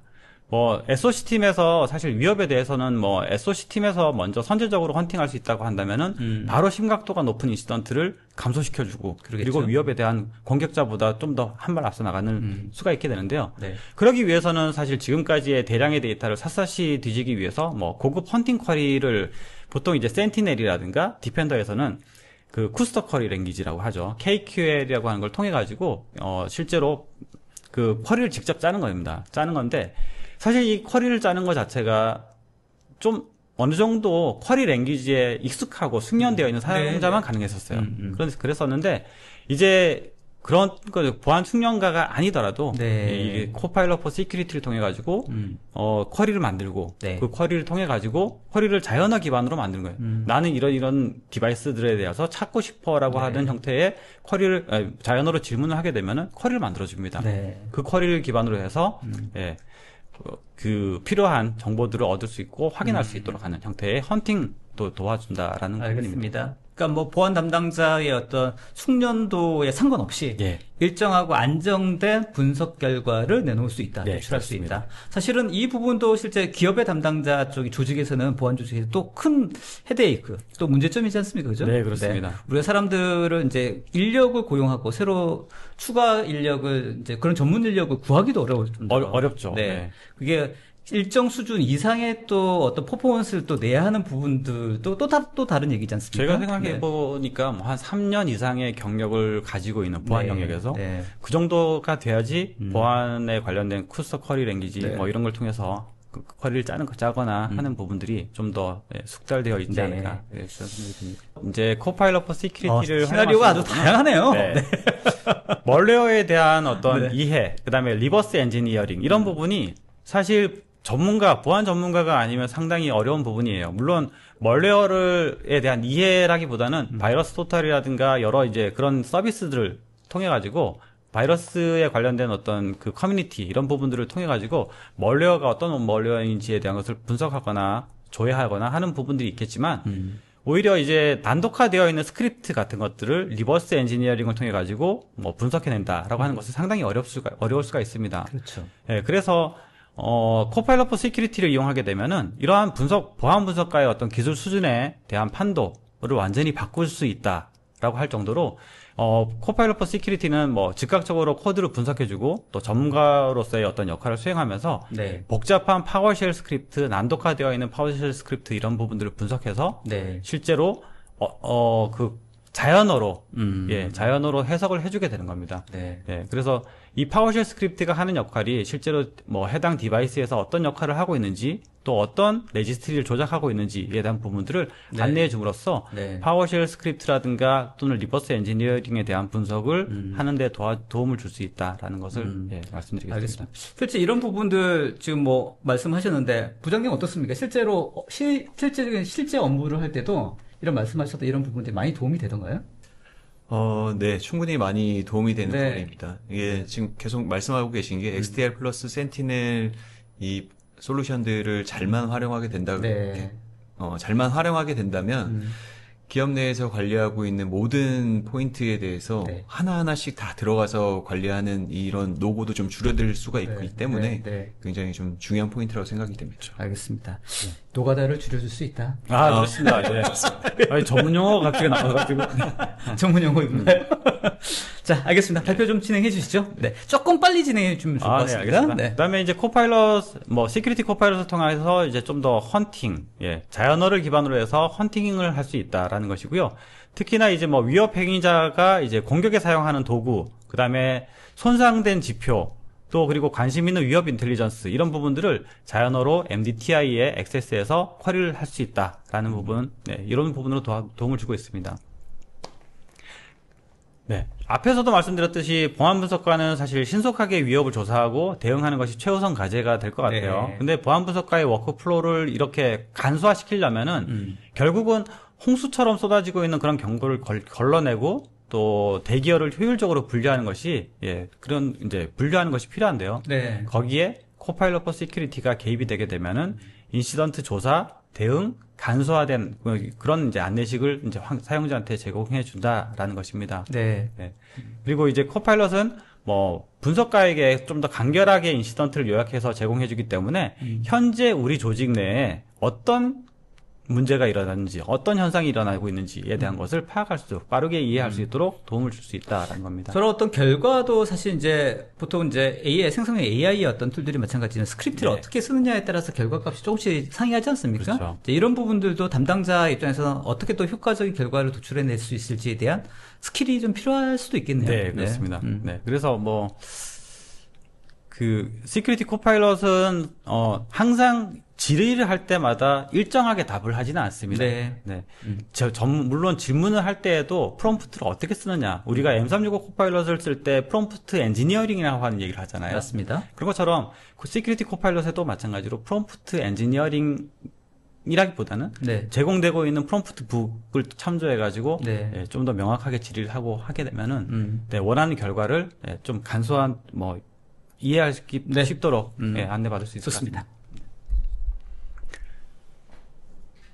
SOC 팀에서 사실 위협에 대해서는 SOC 팀에서 먼저 선제적으로 헌팅할 수 있다고 한다면은 바로 심각도가 높은 인시던트를 감소시켜주고 그러겠죠. 그리고 위협에 대한 공격자보다 좀 더 한 발 앞서 나가는 수가 있게 되는데요. 네. 그러기 위해서는 사실 지금까지의 대량의 데이터를 샅샅이 뒤지기 위해서 고급 헌팅 쿼리를 보통 이제 센티넬이라든가 디펜더에서는 그 쿠스터 쿼리 랭귀지라고 하죠. KQL이라고 하는 걸 통해 가지고 실제로 그 쿼리를 직접 짜는 겁니다. 짜는 건데 사실 이 쿼리를 짜는 것 자체가 좀 어느 정도 쿼리 랭귀지에 익숙하고 숙련되어 있는 사용자만 가능했었어요. 그랬었는데 이제 그런 보안 숙련가가 아니더라도 네. 이 코파일럿 포 시큐리티를 통해 가지고 쿼리를 만들고 네. 그 쿼리를 통해 가지고 쿼리를 자연어 기반으로 만드는 거예요. 나는 이런 디바이스들에 대해서 찾고 싶어라고 하는 형태의 쿼리를 자연어로 질문을 하게 되면은 쿼리를 만들어 줍니다. 네. 그 쿼리를 기반으로 해서 그 필요한 정보들을 얻을 수 있고 확인할 수 있도록 하는 형태의 헌팅도 도와준다라는 부분입니다. 알겠습니다. 그러니까 보안 담당자의 어떤 숙련도에 상관없이 예. 일정하고 안정된 분석 결과를 내놓을 수 있다, 네, 제출할 수 그렇습니다. 있다. 사실은 이 부분도 실제 기업의 담당자 쪽이 조직에서는 보안 조직에서 또 큰 헤데이크, 또 문제점이지 않습니까, 그죠? 네, 그렇습니다. 우리가 사람들은 이제 인력을 고용하고 새로 추가 인력을 이제 그런 전문 인력을 구하기도 어려울 정도로 어렵죠. 네. 네. 그게 일정 수준 이상의 또 어떤 퍼포먼스를 또 내야 하는 부분들도 또 다른 얘기지 않습니까? 제가 생각해 보니까 한 3년 이상의 경력을 가지고 있는 보안 네, 영역에서 네. 그 정도가 돼야지 보안에 관련된 쿠스터 쿼리 랭귀지 네. 이런 걸 통해서 그 쿼리를 짜거나 하는 부분들이 좀 더 숙달되어 있지 네. 않을까 그런 생각이 듭니다. 이제 코파일럿 포 시큐리티를 시나리오가 아주 다양하네요. 네. 멀웨어에 대한 어떤 네. 이해, 그다음에 리버스 엔지니어링 이런 부분이 사실 보안 전문가가 아니면 상당히 어려운 부분이에요. 물론 멀웨어에 대한 이해라기보다는 바이러스 토탈이라든가 여러 이제 그런 서비스들을 통해 가지고 바이러스에 관련된 어떤 그 커뮤니티 이런 부분들을 통해 가지고 멀웨어가 어떤 멀웨어인지에 대한 것을 분석하거나 조회하거나 하는 부분들이 있겠지만 오히려 이제 단독화되어 있는 스크립트 같은 것들을 리버스 엔지니어링을 통해 가지고 분석해낸다라고 하는 것은 상당히 어려울 수가 있습니다. 그렇죠. 예, 그래서 코파일럿 포 시큐리티를 이용하게 되면은 이러한 보안 분석가의 어떤 기술 수준에 대한 판도를 완전히 바꿀 수 있다. 라고 할 정도로 코파일럿 for Security는 뭐 즉각적으로 코드를 분석해주고 또 전문가로서의 어떤 역할을 수행하면서 네. 복잡한 파워쉘 스크립트, 난독화되어 있는 파워쉘 스크립트 이런 부분들을 분석해서 네. 실제로 그 자연어로 자연어로 해석을 해주게 되는 겁니다. 네. 예, 그래서 이 파워쉘 스크립트가 하는 역할이 실제로 뭐 해당 디바이스에서 어떤 역할을 하고 있는지 또 어떤 레지스트리를 조작하고 있는지에 대한 부분들을 네. 안내해 줌으로써 네. 파워쉘 스크립트라든가 또는 리버스 엔지니어링에 대한 분석을 하는데 도움을 줄 수 있다라는 것을 말씀드리겠습니다. 알겠습니다. 실제 이런 부분들 지금 뭐 말씀하셨는데 부장님 어떻습니까? 실제로 실제적인 실제 업무를 할 때도 이런 말씀하셨던 이런 부분들이 많이 도움이 되던가요? 네, 충분히 많이 도움이 되는 네. 부분입니다. 이게 지금 계속 말씀하고 계신 게 XDR 플러스 센티넬 이 솔루션들을 잘만 활용하게 된다. 네. 잘만 활용하게 된다면 기업 내에서 관리하고 있는 모든 포인트에 대해서 네. 하나하나씩 다 들어가서 관리하는 이런 노고도 좀 줄어들 수가 있기 때문에 굉장히 좀 중요한 포인트라고 생각이 됩니다. 알겠습니다. 노가다를 줄여줄 수 있다. 그렇습니다. 예. 아니, 전문 용어가 갑자기 나와가지고. 전문 용어인가요? 자, 알겠습니다. 발표 좀 진행해 주시죠. 네. 조금 빨리 진행해 주면 좋을 것 같습니다. 알겠습니다. 네. 그다음에 이제 코파일럿, 시큐리티 코파일럿을 통해서 이제 좀 더 헌팅, 자연어를 기반으로 해서 헌팅을 할 수 있다라는 것이고요. 특히나 이제 위협 행위자가 이제 공격에 사용하는 도구, 그다음에 손상된 지표, 또 그리고 관심 있는 위협 인텔리전스 이런 부분들을 자연어로 MDTI에 액세스해서 쿼리를 할 수 있다라는 부분, 이런 부분으로 도움을 주고 있습니다. 네. 앞에서도 말씀드렸듯이 보안 분석가는 사실 신속하게 위협을 조사하고 대응하는 것이 최우선 과제가 될 것 같아요. 근데 보안 분석가의 워크플로우를 이렇게 간소화시키려면은 결국은 홍수처럼 쏟아지고 있는 그런 경고를 걸러내고 또 대기열을 효율적으로 분류하는 것이 그런 이제 분류하는 것이 필요한데요. 네. 거기에 코파일럿 for Security가 개입이 되게 되면은 인시던트 조사, 대응, 간소화된 그런 이제 안내식을 이제 사용자한테 제공해 준다라는 것입니다. 네. 그리고 이제 코파일럿은 분석가에게 좀 더 간결하게 인시던트를 요약해서 제공해 주기 때문에 현재 우리 조직 내에 어떤 문제가 일어났는지 어떤 현상이 일어나고 있는지에 대한 것을 파악할 수 빠르게 이해할 수 있도록 도움을 줄 수 있다라는 겁니다. 저런 어떤 결과도 사실 이제 보통 이제 AI 생성형 AI의 어떤 툴들이 마찬가지로 스크립트를 어떻게 쓰느냐에 따라서 결과값이 조금씩 상이하지 않습니까? 그렇죠. 이런 부분들도 담당자 입장에서는 어떻게 또 효과적인 결과를 도출해낼 수 있을지에 대한 스킬이 좀 필요할 수도 있겠네요. 네, 그렇습니다. 네, 그래서 시큐리티 코파일럿은 항상 질의를 할 때마다 일정하게 답을 하지는 않습니다. 네. 물론 질문을 할 때에도 프롬프트를 어떻게 쓰느냐. 우리가 M365 코파일럿을 쓸 때 프롬프트 엔지니어링이라고 하는 얘기를 하잖아요. 맞습니다. 그런 것처럼 시큐리티 코파일럿에도 마찬가지로 프롬프트 엔지니어링 이라기보다는 제공되고 있는 프롬프트 북을 참조해가지고 좀 더 명확하게 질의를 하고 하게 되면은 원하는 결과를 좀 간소한 이해하기 쉽도록 안내받을 수 있을 것 같습니다.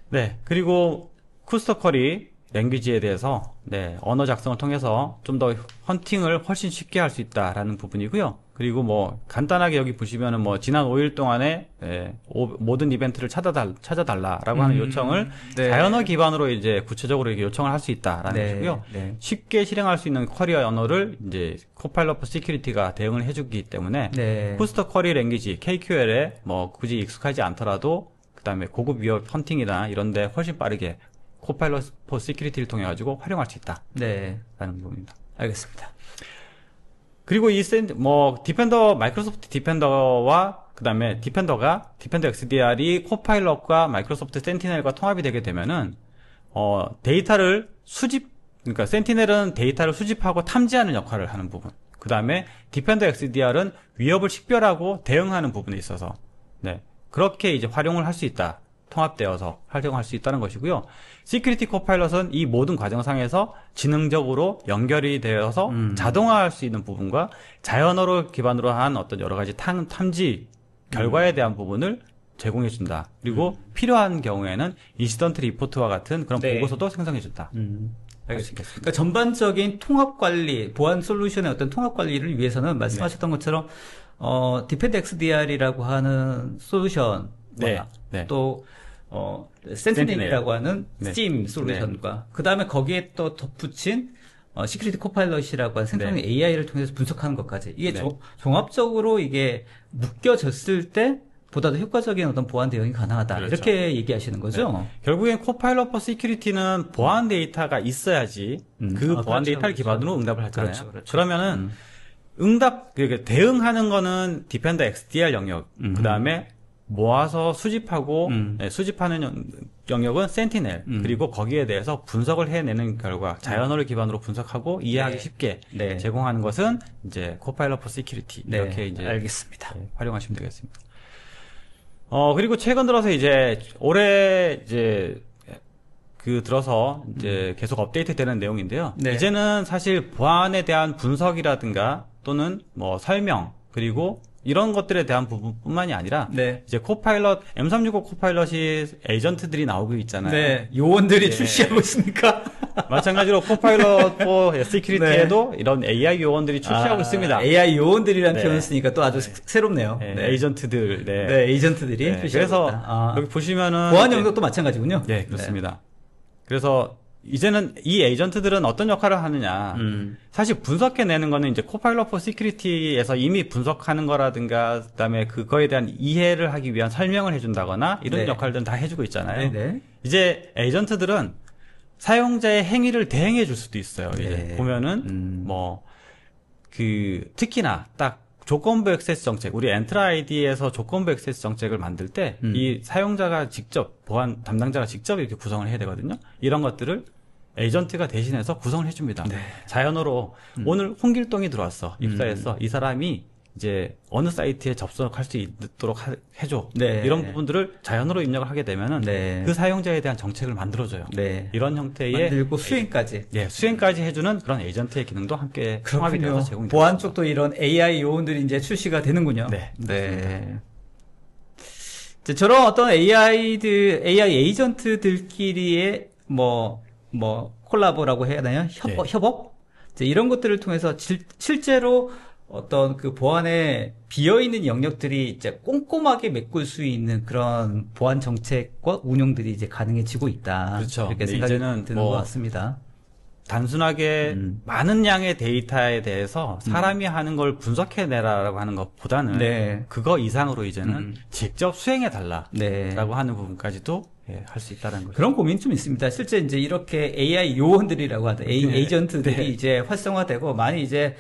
네, 그리고 쿠스터 쿼리 랭귀지에 대해서 언어 작성을 통해서 좀 더 헌팅을 훨씬 쉽게 할 수 있다라는 부분이고요. 그리고 간단하게 여기 보시면은 지난 5일 동안에 모든 이벤트를 찾아달라라고 하는 요청을 자연어 기반으로 이제 구체적으로 이렇게 요청을 할 수 있다라는 것이고요. 쉽게 실행할 수 있는 쿼리 언어를 이제 코파일럿 for Security가 대응을 해주기 때문에 쿠스터 쿼리 랭귀지 KQL에 굳이 익숙하지 않더라도 그다음에 고급 위협 헌팅이나 이런데 훨씬 빠르게 코파일럿 for Security를 통해 가지고 활용할 수 있다라는 부분입니다. 알겠습니다. 그리고 디펜더 마이크로소프트 디펜더와 그다음에 디펜더 XDR이 코파일럿과 마이크로소프트 센티넬과 통합이 되게 되면은 데이터를 그러니까 센티넬은 데이터를 수집하고 탐지하는 역할을 하는 부분. 그다음에 디펜더 XDR은 위협을 식별하고 대응하는 부분에 있어서 그렇게 이제 활용을 할 수 있다. 통합되어서 활용할 수 있다는 것이고요. 시큐리티 코파일럿은 이 모든 과정상에서 지능적으로 연결이 되어서 자동화할 수 있는 부분과 자연어를 기반으로 한 어떤 여러 가지 탐지 결과에 대한 부분을 제공해 준다. 그리고 필요한 경우에는 인시던트 리포트와 같은 그런 보고서도 생성해 준다. 알겠습니다. 그러니까 전반적인 통합 관리, 보안 솔루션의 어떤 통합 관리를 위해서는 말씀하셨던 것처럼 디펜드 XDR이라고 하는 솔루션 또 센티넬이라고 하는 네. 스팀 솔루션과 그 다음에 거기에 또 덧붙인 시큐리티 코파일럿이라고 하는 생성형 AI를 통해서 분석하는 것까지 이게 네. 종합적으로 이게 묶여졌을 때 보다 더 효과적인 어떤 보안 대응이 가능하다. 그렇죠. 이렇게 얘기하시는 거죠? 결국엔 코파일럿 for 시큐리티는 보안 데이터가 있어야지 그 보안 그렇죠, 데이터를 그렇죠. 기반으로 응답을 하잖아요. 그렇죠. 그러면은 그러니까 대응하는 거는 디펜더 XDR 영역, 그 다음에 모아서 수집하고 수집하는 영역은 센티넬, 그리고 거기에 대해서 분석을 해내는 결과 자연어를 기반으로 분석하고 이해하기 쉽게 네. 제공하는 것은 이제 코파일럿 for 시큐리티 이렇게 이제 알겠습니다. 활용하시면 되겠습니다. 그리고 최근 들어서 이제 올해 이제 들어서 이제 계속 업데이트 되는 내용인데요. 네. 이제는 사실 보안에 대한 분석이라든가 또는 뭐 설명 그리고 이런 것들에 대한 부분뿐만이 아니라 네. 이제 코파일럿 M365 코파일럿이 에이전트들이 나오고 있잖아요. 네, 요원들이 출시하고 있습니까? 마찬가지로 코파일럿 for 시큐리티에도 이런 AI 요원들이 출시하고 있습니다. AI 요원들이라는 네. 표현을 쓰니까 또 아주 새롭네요. 네, 네. 에이전트들. 네, 에이전트들이 네, 출시하고 그래서 있다. 여기 보시면은 보안 이제- 영역도 마찬가지군요. 네, 그렇습니다. 그래서 이제는 이 에이전트들은 어떤 역할을 하느냐. 사실 분석해내는 거는 이제 코파일럿 for 시큐리티에서 이미 분석하는 거라든가, 그다음에 그거에 대한 이해를 하기 위한 설명을 해준다거나 이런 네. 역할들은 다 해주고 있잖아요. 네. 이제 에이전트들은 사용자의 행위를 대행해 줄 수도 있어요. 이제 네. 보면은 특히나 딱 조건부 액세스 정책, 우리 엔트라 아이디에서 조건부 액세스 정책을 만들 때 이 사용자가 직접 보안 담당자가 직접 이렇게 구성을 해야 되거든요. 이런 것들을 에이전트가 대신해서 구성을 해줍니다. 자연어로 오늘 홍길동이 들어왔어, 입사했어. 이 사람이 이제 어느 사이트에 접속할 수 있도록 해줘. 네. 이런 부분들을 자연어로 입력을 하게 되면은 네. 그 사용자에 대한 정책을 만들어줘요. 네. 이런 형태의 만들고 수행까지. 수행까지 해주는 그런 에이전트의 기능도 함께 통합이 되어서 제공이 보안 됩니다. 쪽도 이런 AI 요원들이 이제 출시가 되는군요. 네. 이제 저런 어떤 AI 에이전트들끼리의 콜라보라고 해야 하나요? 협업? 이제 이런 것들을 통해서 실제로 어떤 그 보안에 비어있는 영역들이 이제 꼼꼼하게 메꿀 수 있는 그런 보안 정책과 운용들이 이제 가능해지고 있다. 그렇죠. 이렇게 근데 생각이 이제는 드는 것 같습니다. 단순하게 많은 양의 데이터에 대해서 사람이 하는 걸 분석해내라라고 하는 것보다는 네. 그거 이상으로 이제는 직접 수행해달라라고 네. 하는 부분까지도 할 수 있다는 거죠. 그런 고민이 좀 있습니다. 실제 이제 이렇게 AI 요원들이라고 하던 에이전트들이 이제 활성화되고 많이 이제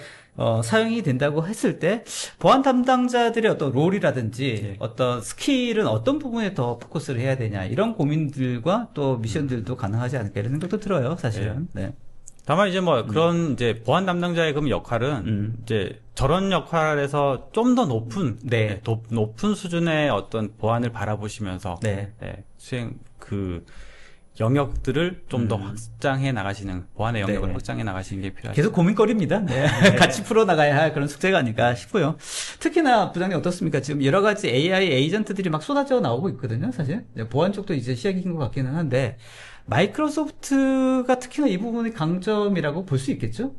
사용이 된다고 했을 때 보안 담당자들의 어떤 롤이라든지 어떤 스킬은 어떤 부분에 더 포커스를 해야 되냐 이런 고민들과 또 미션들도 가능하지 않을까 이런 생각도 들어요, 사실은. 네. 다만 이제 그런 이제 보안 담당자의 그 역할은 이제 저런 역할에서 좀 더 높은 높은 수준의 어떤 보안을 바라보시면서 수행 영역들을 좀 더 확장해 나가시는 보안의 영역을 확장해 나가시는 게 필요하죠. 계속 고민거리입니다. 네. 같이 풀어나가야 할 그런 숙제가 아닐까 싶고요. 특히나 부장님 어떻습니까? 지금 여러 가지 AI 에이전트들이 막 쏟아져 나오고 있거든요, 사실. 보안 쪽도 이제 시작인 것 같기는 한데 마이크로소프트가 특히나 이 부분이 강점이라고 볼 수 있겠죠?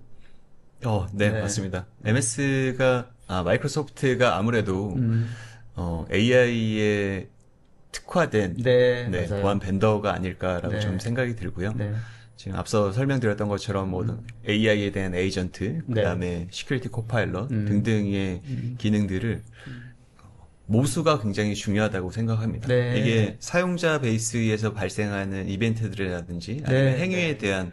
네, 맞습니다. 마이크로소프트가 아무래도 AI에 특화된 맞아요. 보안 벤더가 아닐까라고 좀 생각이 들고요. 지금 앞서 설명드렸던 것처럼 AI에 대한 에이전트, 그다음에 시큐리티 코파일럿 등등의 기능들을 모수가 굉장히 중요하다고 생각합니다. 이게 사용자 베이스에서 발생하는 이벤트들이라든지 아니면 행위에 대한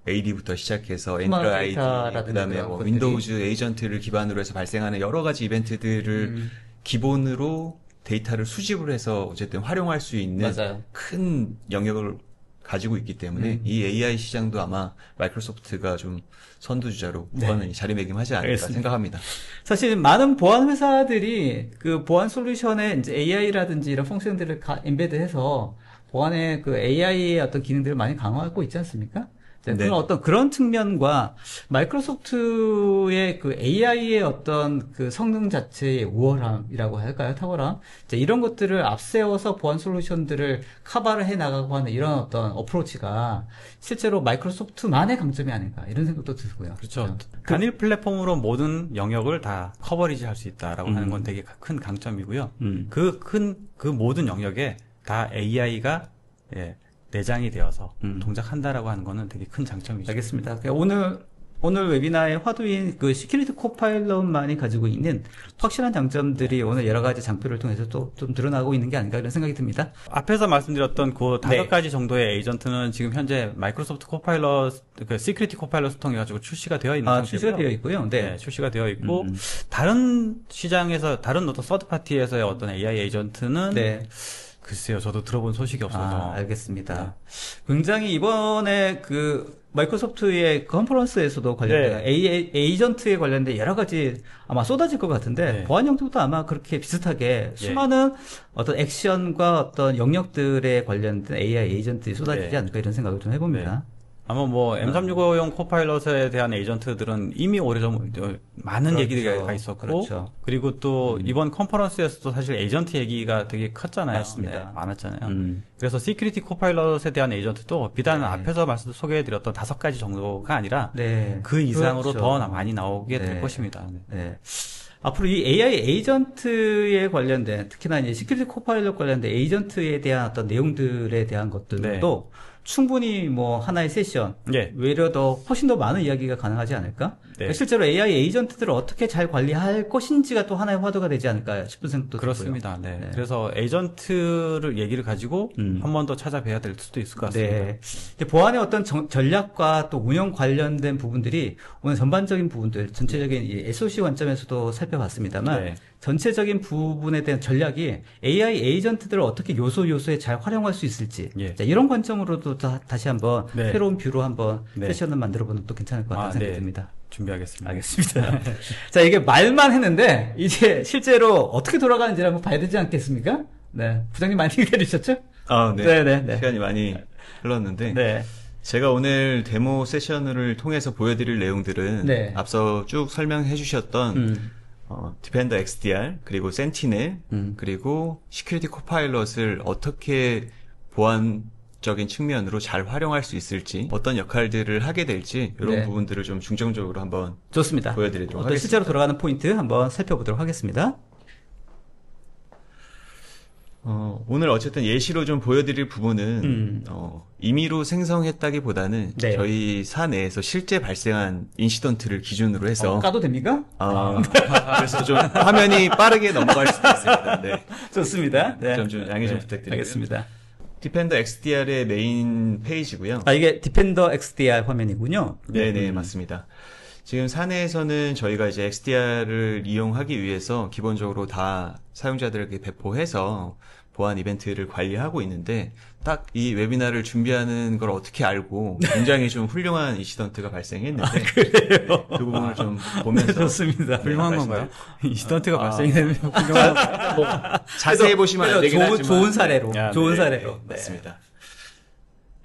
AD부터 시작해서 엔트라 아이디, 그다음에 윈도우즈 에이전트를 기반으로 해서 발생하는 여러 가지 이벤트들을 기본으로 데이터를 수집을 해서 어쨌든 활용할 수 있는 큰 영역을 가지고 있기 때문에 이 AI 시장도 아마 마이크로소프트가 좀 선두주자로 자리매김하지 않을까 생각합니다. 사실 많은 보안 회사들이 그 보안 솔루션에 이제 AI라든지 이런 펑션들을 엠베드해서 보안의 그 AI의 어떤 기능들을 많이 강화하고 있지 않습니까? 그런 측면과 마이크로소프트의 그 AI의 어떤 그 성능 자체의 우월함이라고 할까요? 탁월함? 이런 것들을 앞세워서 보안 솔루션들을 커버를 해 나가고 하는 이런 어떤 어프로치가 실제로 마이크로소프트만의 강점이 아닌가 이런 생각도 들고요. 그렇죠. 단일 플랫폼으로 모든 영역을 다 커버리지 할 수 있다라고 하는 건 되게 큰 강점이고요. 그 모든 영역에 다 AI가 내장이 되어서 동작한다라고 하는 거는 되게 큰 장점이죠. 알겠습니다. 오늘 웨비나의 화두인 그 시큐리티 코파일럿만이 가지고 있는 확실한 장점들이 오늘 여러 가지 장표를 통해서 또 좀 드러나고 있는 게 아닌가 이런 생각이 듭니다. 앞에서 말씀드렸던 그 5가지 정도의 에이전트는 지금 현재 마이크로소프트 코파일럿, 그 시큐리티 코파일럿을 통해 가지고 출시가 되어 있는 상태고요. 출시가 되어 있고요. 네. 출시가 되어 있고 다른 시장에서 다른 어떤 서드 파티에서의 어떤 AI 에이전트는 글쎄요, 저도 들어본 소식이 없어서. 알겠습니다. 굉장히 이번에 그 마이크로소프트의 컨퍼런스에서도 관련된 에이전트에 관련된 여러 가지 아마 쏟아질 것 같은데 보안 영역도 아마 그렇게 비슷하게 수많은 어떤 액션과 어떤 영역들에 관련된 AI 에이전트들이 쏟아지지 않을까 이런 생각을 좀 해봅니다. 아마 뭐 M365용 코파일럿에 대한 에이전트들은 이미 오래전 많은 얘기가 있었고 그리고 또 이번 컨퍼런스에서도 사실 에이전트 얘기가 되게 컸잖아요. 맞습니다. 많았잖아요. 그래서 시큐리티 코파일럿에 대한 에이전트도 비단 앞에서 소개해드렸던 5가지 정도가 아니라 그 이상으로 더 많이 나오게 될 것입니다. 앞으로 이 AI 에이전트에 관련된 특히나 이제 시큐리티 코파일럿 관련된 에이전트에 대한 어떤 내용들에 대한 것들도 충분히 뭐 하나의 세션 외려 더 훨씬 더 많은 이야기가 가능하지 않을까? 그러니까 실제로 AI 에이전트들을 어떻게 잘 관리할 것인지가 또 하나의 화두가 되지 않을까 싶은 생각도 그렇습니다. 들고요. 그래서 에이전트를 얘기를 가지고 한 번 더 찾아뵈야 될 수도 있을 것 같습니다. 이제 보안의 어떤 전략과 또 운영 관련된 부분들이 오늘 전반적인 부분들 전체적인 이 SOC 관점에서도 살펴봤습니다만 전체적인 부분에 대한 전략이 AI 에이전트들을 어떻게 요소에 잘 활용할 수 있을지 자, 이런 관점으로도 다시 한번 새로운 뷰로 한번 세션을 만들어보는 것도 괜찮을 것 같다는 생각이 듭니다. 준비하겠습니다. 알겠습니다. 자, 이게 말만 했는데 이제 실제로 어떻게 돌아가는지를 한번 봐야 되지 않겠습니까? 네, 부장님 많이 기다리셨죠? 네. 시간이 많이 흘렀는데 제가 오늘 데모 세션을 통해서 보여드릴 내용들은 앞서 쭉 설명해 주셨던 디펜더 XDR, 그리고 센티넬, 그리고 시큐리티 코파일럿을 어떻게 보안적인 측면으로 잘 활용할 수 있을지, 어떤 역할들을 하게 될지, 이런 부분들을 좀 중점적으로 한번 좋습니다. 보여드리도록 하겠습니다. 실제로 돌아가는 포인트 한번 살펴보도록 하겠습니다. 오늘 어쨌든 예시로 좀 보여드릴 부분은 임의로 생성했다기보다는 저희 사 내에서 실제 발생한 인시던트를 기준으로 해서 까도 됩니까? 그래서 좀 화면이 빠르게 넘어갈 수도 있습니다. 좋습니다. 좀 양해 좀 부탁드립니다. 알겠습니다. 디펜더 XDR의 메인 페이지고요. 이게 디펜더 XDR 화면이군요. 네네, 맞습니다. 지금 사내에서는 저희가 이제 XDR을 이용하기 위해서 기본적으로 다 사용자들에게 배포해서 보안 이벤트를 관리하고 있는데 딱 이 웨비나를 준비하는 걸 어떻게 알고 굉장히 좀 훌륭한 인시던트가 발생했는데 그래요? 그 부분을 좀 보면서 좋습니다. 훌륭한 건가요? 인시던트가 발생되면 훌륭한 뭐 자세히 보시면 안 되긴 하지만 좋은 사례로 좋은 사례로 맞습니다.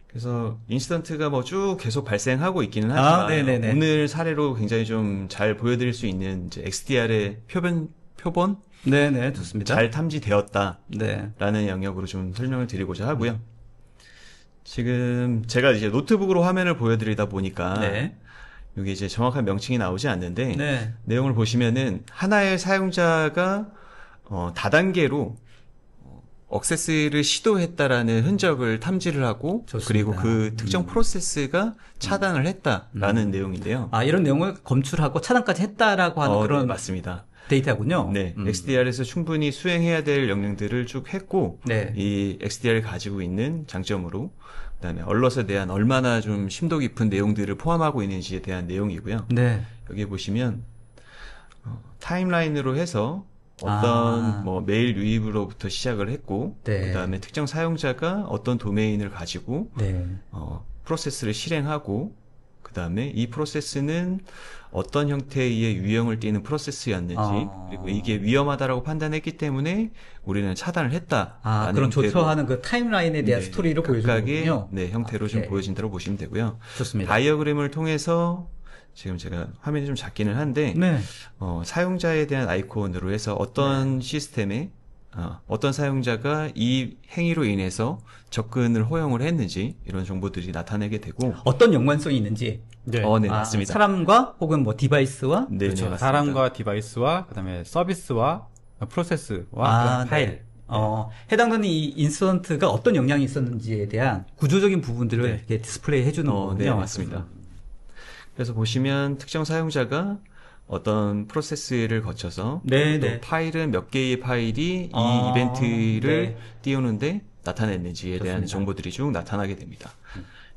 그래서 인시던트가 뭐 쭉 계속 발생하고 있기는 하지만 오늘 사례로 굉장히 좀 잘 보여드릴 수 있는 이제 XDR의 표본 좋습니다. 잘 탐지되었다라는 영역으로 좀 설명을 드리고자 하고요. 지금 제가 이제 노트북으로 화면을 보여드리다 보니까 여기 이제 정확한 명칭이 나오지 않는데 내용을 보시면은 하나의 사용자가 다단계로 억세스를 시도했다라는 흔적을 탐지를 하고 그리고 그 특정 프로세스가 차단을 했다라는 내용인데요. 이런 내용을 검출하고 차단까지 했다라고 하는 그런 맞습니다. 데이터군요. XDR에서 충분히 수행해야 될 영역들을 쭉 했고 이 XDR이 가지고 있는 장점으로 그다음에 얼럿에 대한 얼마나 좀 심도 깊은 내용들을 포함하고 있는지에 대한 내용이고요. 여기 보시면 타임라인으로 해서 어떤 뭐 메일 유입으로부터 시작을 했고 그다음에 특정 사용자가 어떤 도메인을 가지고 프로세스를 실행하고 그다음에 이 프로세스는 어떤 형태의 유형을 띠는 프로세스였는지 그리고 이게 위험하다라고 판단했기 때문에 우리는 차단을 했다. 그런 조처하는 그 타임라인에 대한 스토리를 보여주는군요. 형태로 좀 보여진다고 보시면 되고요. 좋습니다. 다이어그램을 통해서 지금 제가 화면이 좀 작기는 한데 사용자에 대한 아이콘으로 해서 어떤 시스템에 어떤 사용자가 이 행위로 인해서 접근을 허용을 했는지 이런 정보들이 나타내게 되고 어떤 연관성이 있는지 맞습니다. 사람과 혹은 뭐 디바이스와 그렇죠. 사람과 디바이스와 그다음에 서비스와 프로세스와 파일 해당되는 이 인스턴트가 어떤 영향이 있었는지에 대한 구조적인 부분들을 네. 이렇게 디스플레이 해주는 거군요. 네, 맞습니다. 그래서 보시면 특정 사용자가 어떤 프로세스를 거쳐서 네, 또 네. 파일은 몇 개의 파일이 이 아, 이벤트를 네. 띄우는데 나타냈는지에 대한 좋습니다. 정보들이 쭉 나타나게 됩니다.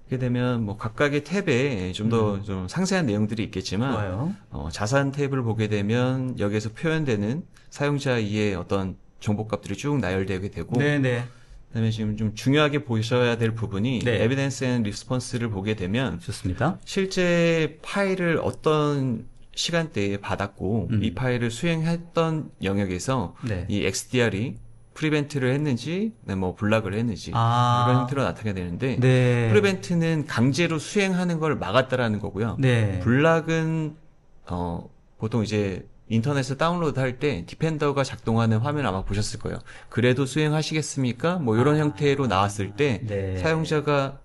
이렇게 되면 뭐 각각의 탭에 좀 더 좀 상세한 내용들이 있겠지만 좋아요. 자산 탭을 보게 되면 여기에서 표현되는 사용자의 어떤 정보값들이 쭉 나열되게 되고 네네. 그다음에 지금 좀 중요하게 보셔야 될 부분이 네. 에비던스 앤 리스폰스를 보게 되면 좋습니다. 실제 파일을 어떤 시간대에 받았고 이 파일을 수행했던 영역에서 네. 이 XDR이 프리벤트를 했는지 뭐 블락을 했는지 아. 이런 형태로 나타나게 되는데 네. 프리벤트는 강제로 수행하는 걸 막았다라는 거고요. 네. 블락은 보통 이제 인터넷에 다운로드 할 때 디펜더가 작동하는 화면 아마 보셨을 거예요. 그래도 수행하시겠습니까? 뭐 이런 형태로 나왔을 때 네. 사용자가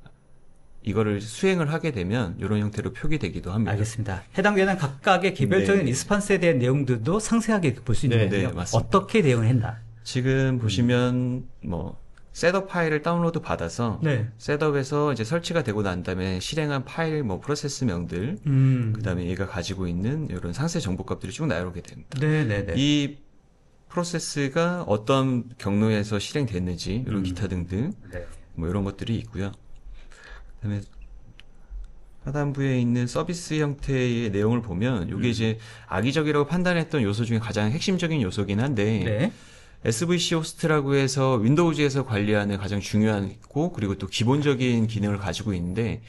이거를 수행을 하게 되면 이런 형태로 표기되기도 합니다. 알겠습니다. 해당되는 각각의 개별적인 네. 리스판스에 대한 내용들도 상세하게 볼 수 있는 네, 거군요. 네, 맞습니다. 어떻게 대응을 했나? 지금 보시면 뭐 셋업 파일을 다운로드 받아서 네. 셋업에서 이제 설치가 되고 난 다음에 실행한 파일 뭐 프로세스명들 그다음에 얘가 가지고 있는 이런 상세 정보값들이 쭉 나오게 됩니다. 네네네. 이 프로세스가 어떤 경로에서 실행됐는지 이런 기타 등등 네. 뭐 이런 것들이 있고요. 그다음에 하단부에 있는 서비스 형태의 내용을 보면 이게 이제 악의적이라고 판단했던 요소 중에 가장 핵심적인 요소긴 한데 네. SVC 호스트라고 해서 윈도우즈에서 관리하는 가장 중요한 고 그리고 또 기본적인 기능을 가지고 있는데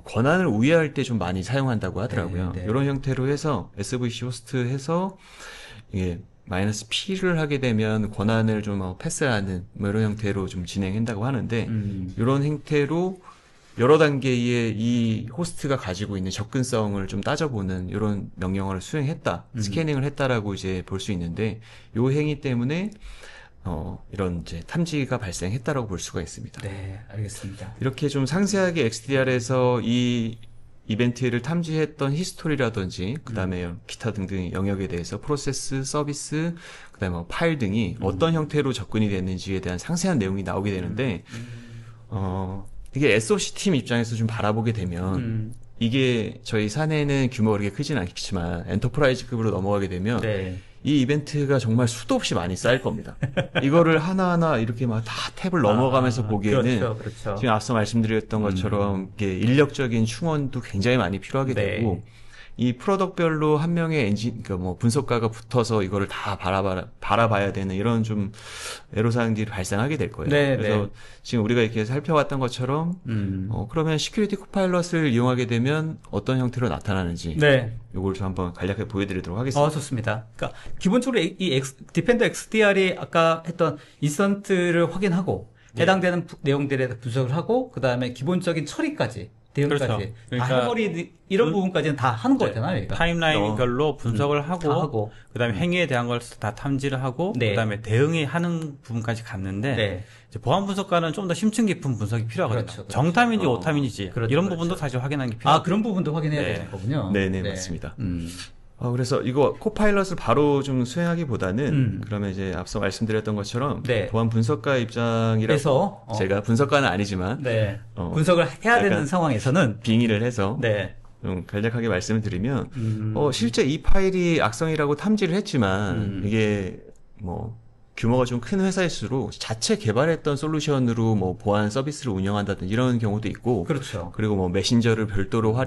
권한을 우회할 때 좀 많이 사용한다고 하더라고요. 네, 네. 이런 형태로 해서 SVC 호스트해서 이게 마이너스 P를 하게 되면 권한을 좀 패스하는 뭐 이런 형태로 좀 진행한다고 하는데 이런 형태로 여러 단계의 이 호스트가 가지고 있는 접근성을 좀 따져보는 이런 명령어를 수행했다, 스캐닝을 했다라고 이제 볼 수 있는데 이 행위 때문에 이런 이제 탐지가 발생했다라고 볼 수가 있습니다. 네, 알겠습니다. 이렇게 좀 상세하게 XDR에서 이 이벤트를 탐지했던 히스토리라든지 그다음에 기타 등등 영역에 대해서 프로세스, 서비스, 그다음에 뭐 파일 등이 어떤 형태로 접근이 됐는지에 대한 상세한 내용이 나오게 되는데 이게 SOC 팀 입장에서 좀 바라보게 되면 이게 저희 사내는 규모가 그렇게 크진 않겠지만 엔터프라이즈급으로 넘어가게 되면 네. 이 이벤트가 정말 수도 없이 많이 쌓일 겁니다. 이거를 하나하나 이렇게 막 다 탭을 넘어가면서 보기에는 그렇죠. 지금 앞서 말씀드렸던 것처럼 이게 인력적인 충원도 굉장히 많이 필요하게 네. 되고 이 프로덕별로 한 명의 그러니까 뭐 분석가가 붙어서 이거를 다 바라봐야 되는 이런 좀 애로사항들이 발생하게 될 거예요. 네, 그래서 네. 지금 우리가 이렇게 살펴봤던 것처럼 그러면 시큐리티 코파일럿을 이용하게 되면 어떤 형태로 나타나는지 네. 이걸 좀 한번 간략하게 보여드리도록 하겠습니다. 좋습니다. 그러니까 기본적으로 이 디펜더 XDR이 아까 했던 인스턴트를 확인하고 해당되는 내용들에 대해 분석을 하고 그 다음에 기본적인 처리까지 대응까지 그렇죠. 그러니까 다 해버리 이런 부분까지는 다 하는 거잖아요. 그러니까. 타임라인별로 분석을 다 하고, 하고. 그다음에 행위에 대한 걸 다 탐지를 하고, 네. 그다음에 대응이 하는 부분까지 갔는데, 네. 이제 보안 분석가는 좀 더 심층 깊은 분석이 필요하거든요. 그렇죠. 정탐인지 오탐인지 그렇죠. 이런 그렇죠. 부분도 사실 확인하는 게 필요해요. 그런 부분도 확인해야 네. 되는 거군요. 네네, 맞습니다. 그래서 이거 코파일럿을 바로 좀 수행하기보다는 그러면 이제 앞서 말씀드렸던 것처럼 네. 보안 분석가 입장이라서 그래서 제가 분석가는 아니지만 네. 어, 분석을 해야 되는 약간 상황에서는 빙의를 해서 네. 좀 간략하게 말씀을 드리면 실제 이 파일이 악성이라고 탐지를 했지만 이게 뭐 규모가 좀 큰 회사일수록 자체 개발했던 솔루션으로 뭐 보안 서비스를 운영한다든지 이런 경우도 있고 그렇죠. 그리고 뭐 메신저를 별도로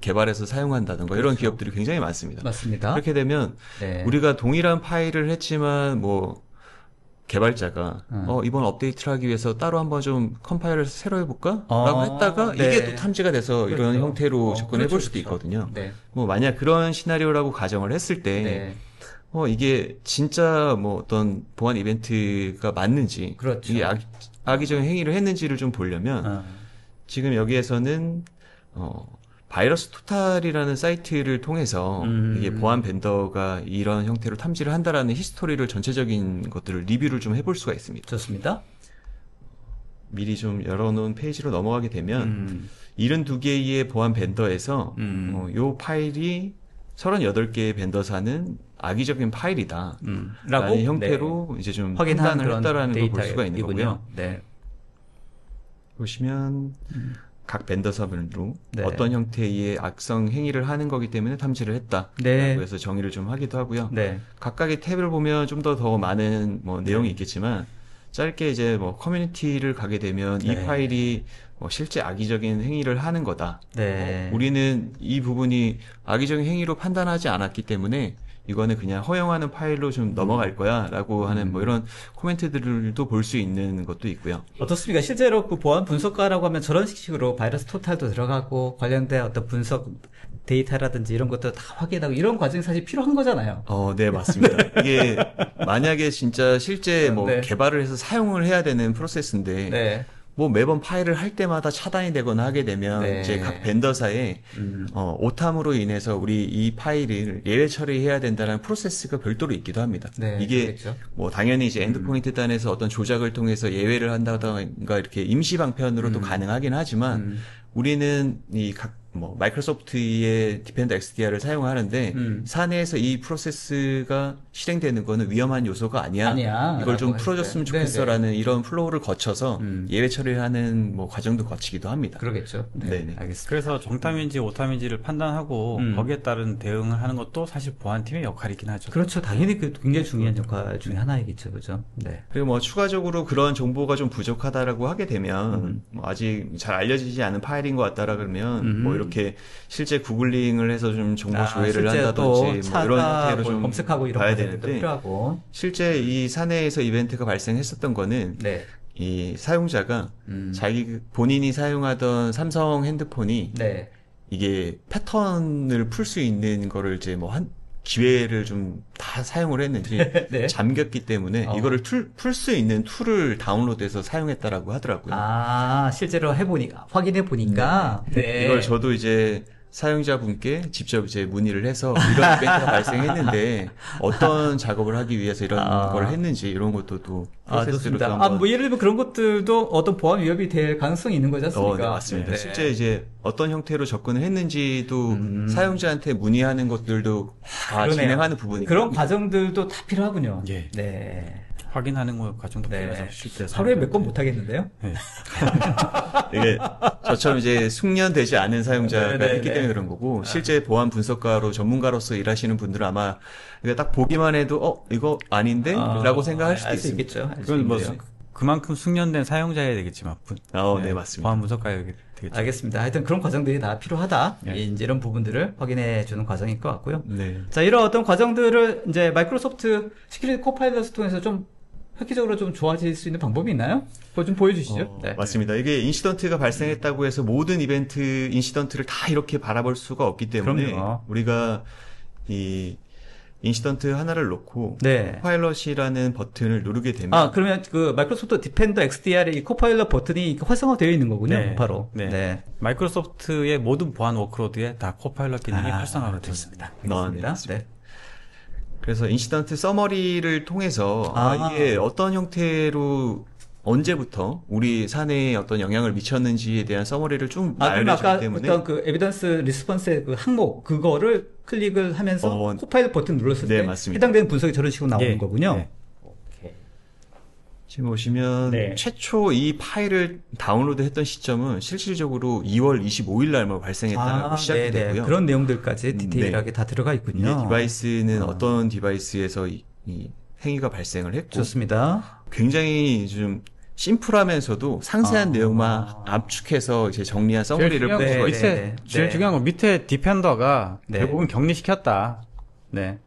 개발해서 사용한다든가 이런 기업들이 굉장히 많습니다. 맞습니다. 그렇게 되면 네. 우리가 동일한 파일을 했지만 뭐 개발자가 이번 업데이트를 하기 위해서 따로 한번 좀 컴파일을 새로 해볼까? 라고 했다가 네. 이게 또 탐지가 돼서 이런 그렇죠. 형태로 접근해 볼 그렇죠, 수도 그렇죠. 있거든요. 네. 뭐 만약 그런 시나리오라고 가정을 했을 때 네. 이게 진짜 뭐 어떤 보안 이벤트가 맞는지 그렇죠. 이게 악의적인 행위를 했는지를 좀 보려면 지금 여기에서는 바이러스 토탈이라는 사이트를 통해서 이게 보안 벤더가 이런 형태로 탐지를 한다라는 히스토리를 전체적인 것들을 리뷰를 좀 해볼 수가 있습니다. 좋습니다. 미리 좀 열어놓은 페이지로 넘어가게 되면 72개의 보안 벤더에서 요 파일이 38개의 벤더사는 악의적인 파일이다. 라고 라는 형태로 이제 좀 확인한 판단을 그런 했다라는 걸 볼 수가 있는 데이터이군요. 거고요. 네. 보시면 각 벤더사별로 네. 어떤 형태의 악성 행위를 하는 거기 때문에 탐지를 했다. 네. 라고 해서 정의를 좀 하기도 하고요. 네. 각각의 탭을 보면 좀 더 많은 뭐 내용이 있겠지만 짧게 이제 뭐 커뮤니티를 가게 되면 이 네. 파일이 뭐 실제 악의적인 행위를 하는 거다. 네. 우리는 이 부분이 악의적인 행위로 판단하지 않았기 때문에 이거는 그냥 허용하는 파일로 좀 넘어갈 거야 라고 하는 뭐 이런 코멘트들도 볼 수 있는 것도 있고요. 어떻습니까? 실제로 그 보안 분석가라고 하면 저런 식으로 바이러스 토탈도 들어가고 관련된 어떤 분석 데이터라든지 이런 것도 다 확인하고 이런 과정이 사실 필요한 거잖아요. 네, 맞습니다. 이게 만약에 진짜 실제 뭐 네. 개발을 해서 사용을 해야 되는 프로세스인데 네. 뭐 매번 파일을 할 때마다 차단이 되거나 하게 되면 네. 이제 각 벤더사에 오탐으로 인해서 우리 이 파일을 예외 처리해야 된다는 프로세스가 별도로 있기도 합니다. 네, 이게 그렇겠죠. 뭐 당연히 이제 엔드포인트 단에서 어떤 조작을 통해서 예외를 한다던가 이렇게 임시 방편으로도 가능하긴 하지만 우리는 이 각 뭐 마이크로소프트의 디펜더 XDR을 사용하는데 사내에서 이 프로세스가 실행되는 거는 위험한 요소가 아니야. 이걸 좀 라고 풀어줬으면 했을 때. 좋겠어라는 이런 플로우를 거쳐서 예외 처리하는 뭐 과정도 거치기도 합니다. 그러겠죠. 네. 네네. 알겠습니다. 그래서 정탐인지 오탐인지를 판단하고 거기에 따른 대응을 하는 것도 사실 보안팀의 역할이긴 하죠. 그렇죠. 당연히 그 굉장히 중요한 역할 중에 하나이겠죠. 그죠? 네. 그리고 뭐 추가적으로 그런 정보가 좀 부족하다라고 하게 되면 뭐 아직 잘 알려지지 않은 파일인 것 같다라 그러면 뭐 이렇게 실제 구글링을 해서 좀 정보 조회를 실제 또 한다든지 뭐 이런 형태로 좀 검색하고 이런 봐야 과정도 되는데 필요하고. 실제 이 사내에서 이벤트가 발생했었던 거는 네. 이 사용자가 자기 본인이 사용하던 삼성 핸드폰이 네. 이게 패턴을 풀 수 있는 거를 이제 뭐 한 기회를 좀 다 사용을 했는지 네. 잠겼기 때문에 이거를 풀 수 있는 툴을 다운로드해서 사용했다라고 하더라고요. 실제로 확인해 보니까. 네. 이걸 저도 이제 사용자분께 직접 이제 문의를 해서 이런 이벤트가 발생했는데 어떤 작업을 하기 위해서 이런 걸 했는지 이런 것도 또 프로세스로 좋습니다. 한번 뭐 예를 들면 그런 것들도 어떤 보안 위협이 될 가능성이 있는 거지 않습니까? 네, 맞습니다. 네. 실제 이제 어떤 형태로 접근을 했는지도 사용자한테 문의하는 것들도 다 그러네요. 진행하는 부분이고 그런 과정들도 다 필요하군요. 예. 네. 확인하는 거 과정도 네. 필요해서 실제 하루에 몇 건 못 하겠는데요? 네. 이게 저처럼 이제 숙련되지 않은 사용자가 네, 있기 네. 때문에 그런 거고 실제 보안 분석가로 전문가로서 일하시는 분들은 아마 이게 딱 보기만 해도 이거 아닌데? 라고 생각할 수도 알 수 있습니다. 있겠죠. 알수 그건 뭐 있는데요. 그만큼 숙련된 사용자여야 되겠지만 네, 맞습니다. 보안 분석가여야 되겠죠. 알겠습니다. 하여튼 그런 과정들이 다 필요하다. 네. 이제 이런 부분들을 확인해 주는 과정일 것 같고요. 네. 자, 이런 어떤 과정들을 이제 마이크로소프트 시큐리티 코파일럿을 통해서 좀 획기적으로 좀 좋아질 수 있는 방법이 있나요? 그거 좀 보여주시죠. 네. 맞습니다. 이게 인시던트가 발생했다고 해서 모든 이벤트 인시던트를 다 이렇게 바라볼 수가 없기 때문에 그럼요. 우리가 이 인시던트 하나를 놓고 네. 코파일럿이라는 버튼을 누르게 되면 그러면 그 마이크로소프트 디펜더 XDR의 이 코파일럿 버튼이 활성화되어 있는 거군요. 네. 바로. 네. 마이크로소프트의 모든 보안 워크로드에 다 코파일럿 기능이 활성화가 되어 있습니다. 알겠습니다. 맞습니다. 네. 그래서 인시던트 서머리를 통해서 이게 어떤 형태로 언제부터 우리 사내에 어떤 영향을 미쳤는지에 대한 서머리를 쭉 그럼 알려주기 아까 때문에 어떤 그 에비던스 리스폰스의 그 항목 그거를 클릭을 하면서 코파일럿 버튼 눌렀을 네, 때 맞습니다. 해당되는 분석이 저런 식으로 나오는 예. 거군요. 네. 지금 보시면 네. 최초 이 파일을 다운로드 했던 시점은 실질적으로 2월 25일 날 발생했다고 시작이 되고요. 그런 내용들까지 디테일하게 다 들어가 있군요. 이게 디바이스는 어떤 디바이스에서 이 행위가 발생을 했고 좋습니다. 굉장히 좀 심플하면서도 상세한 내용만 압축해서 이제 정리한 서머리를 중요한 볼 건 수가 밑에 있어요. 제일 중요한 건 밑에 디펜더가 네. 대부분 격리시켰다. 네.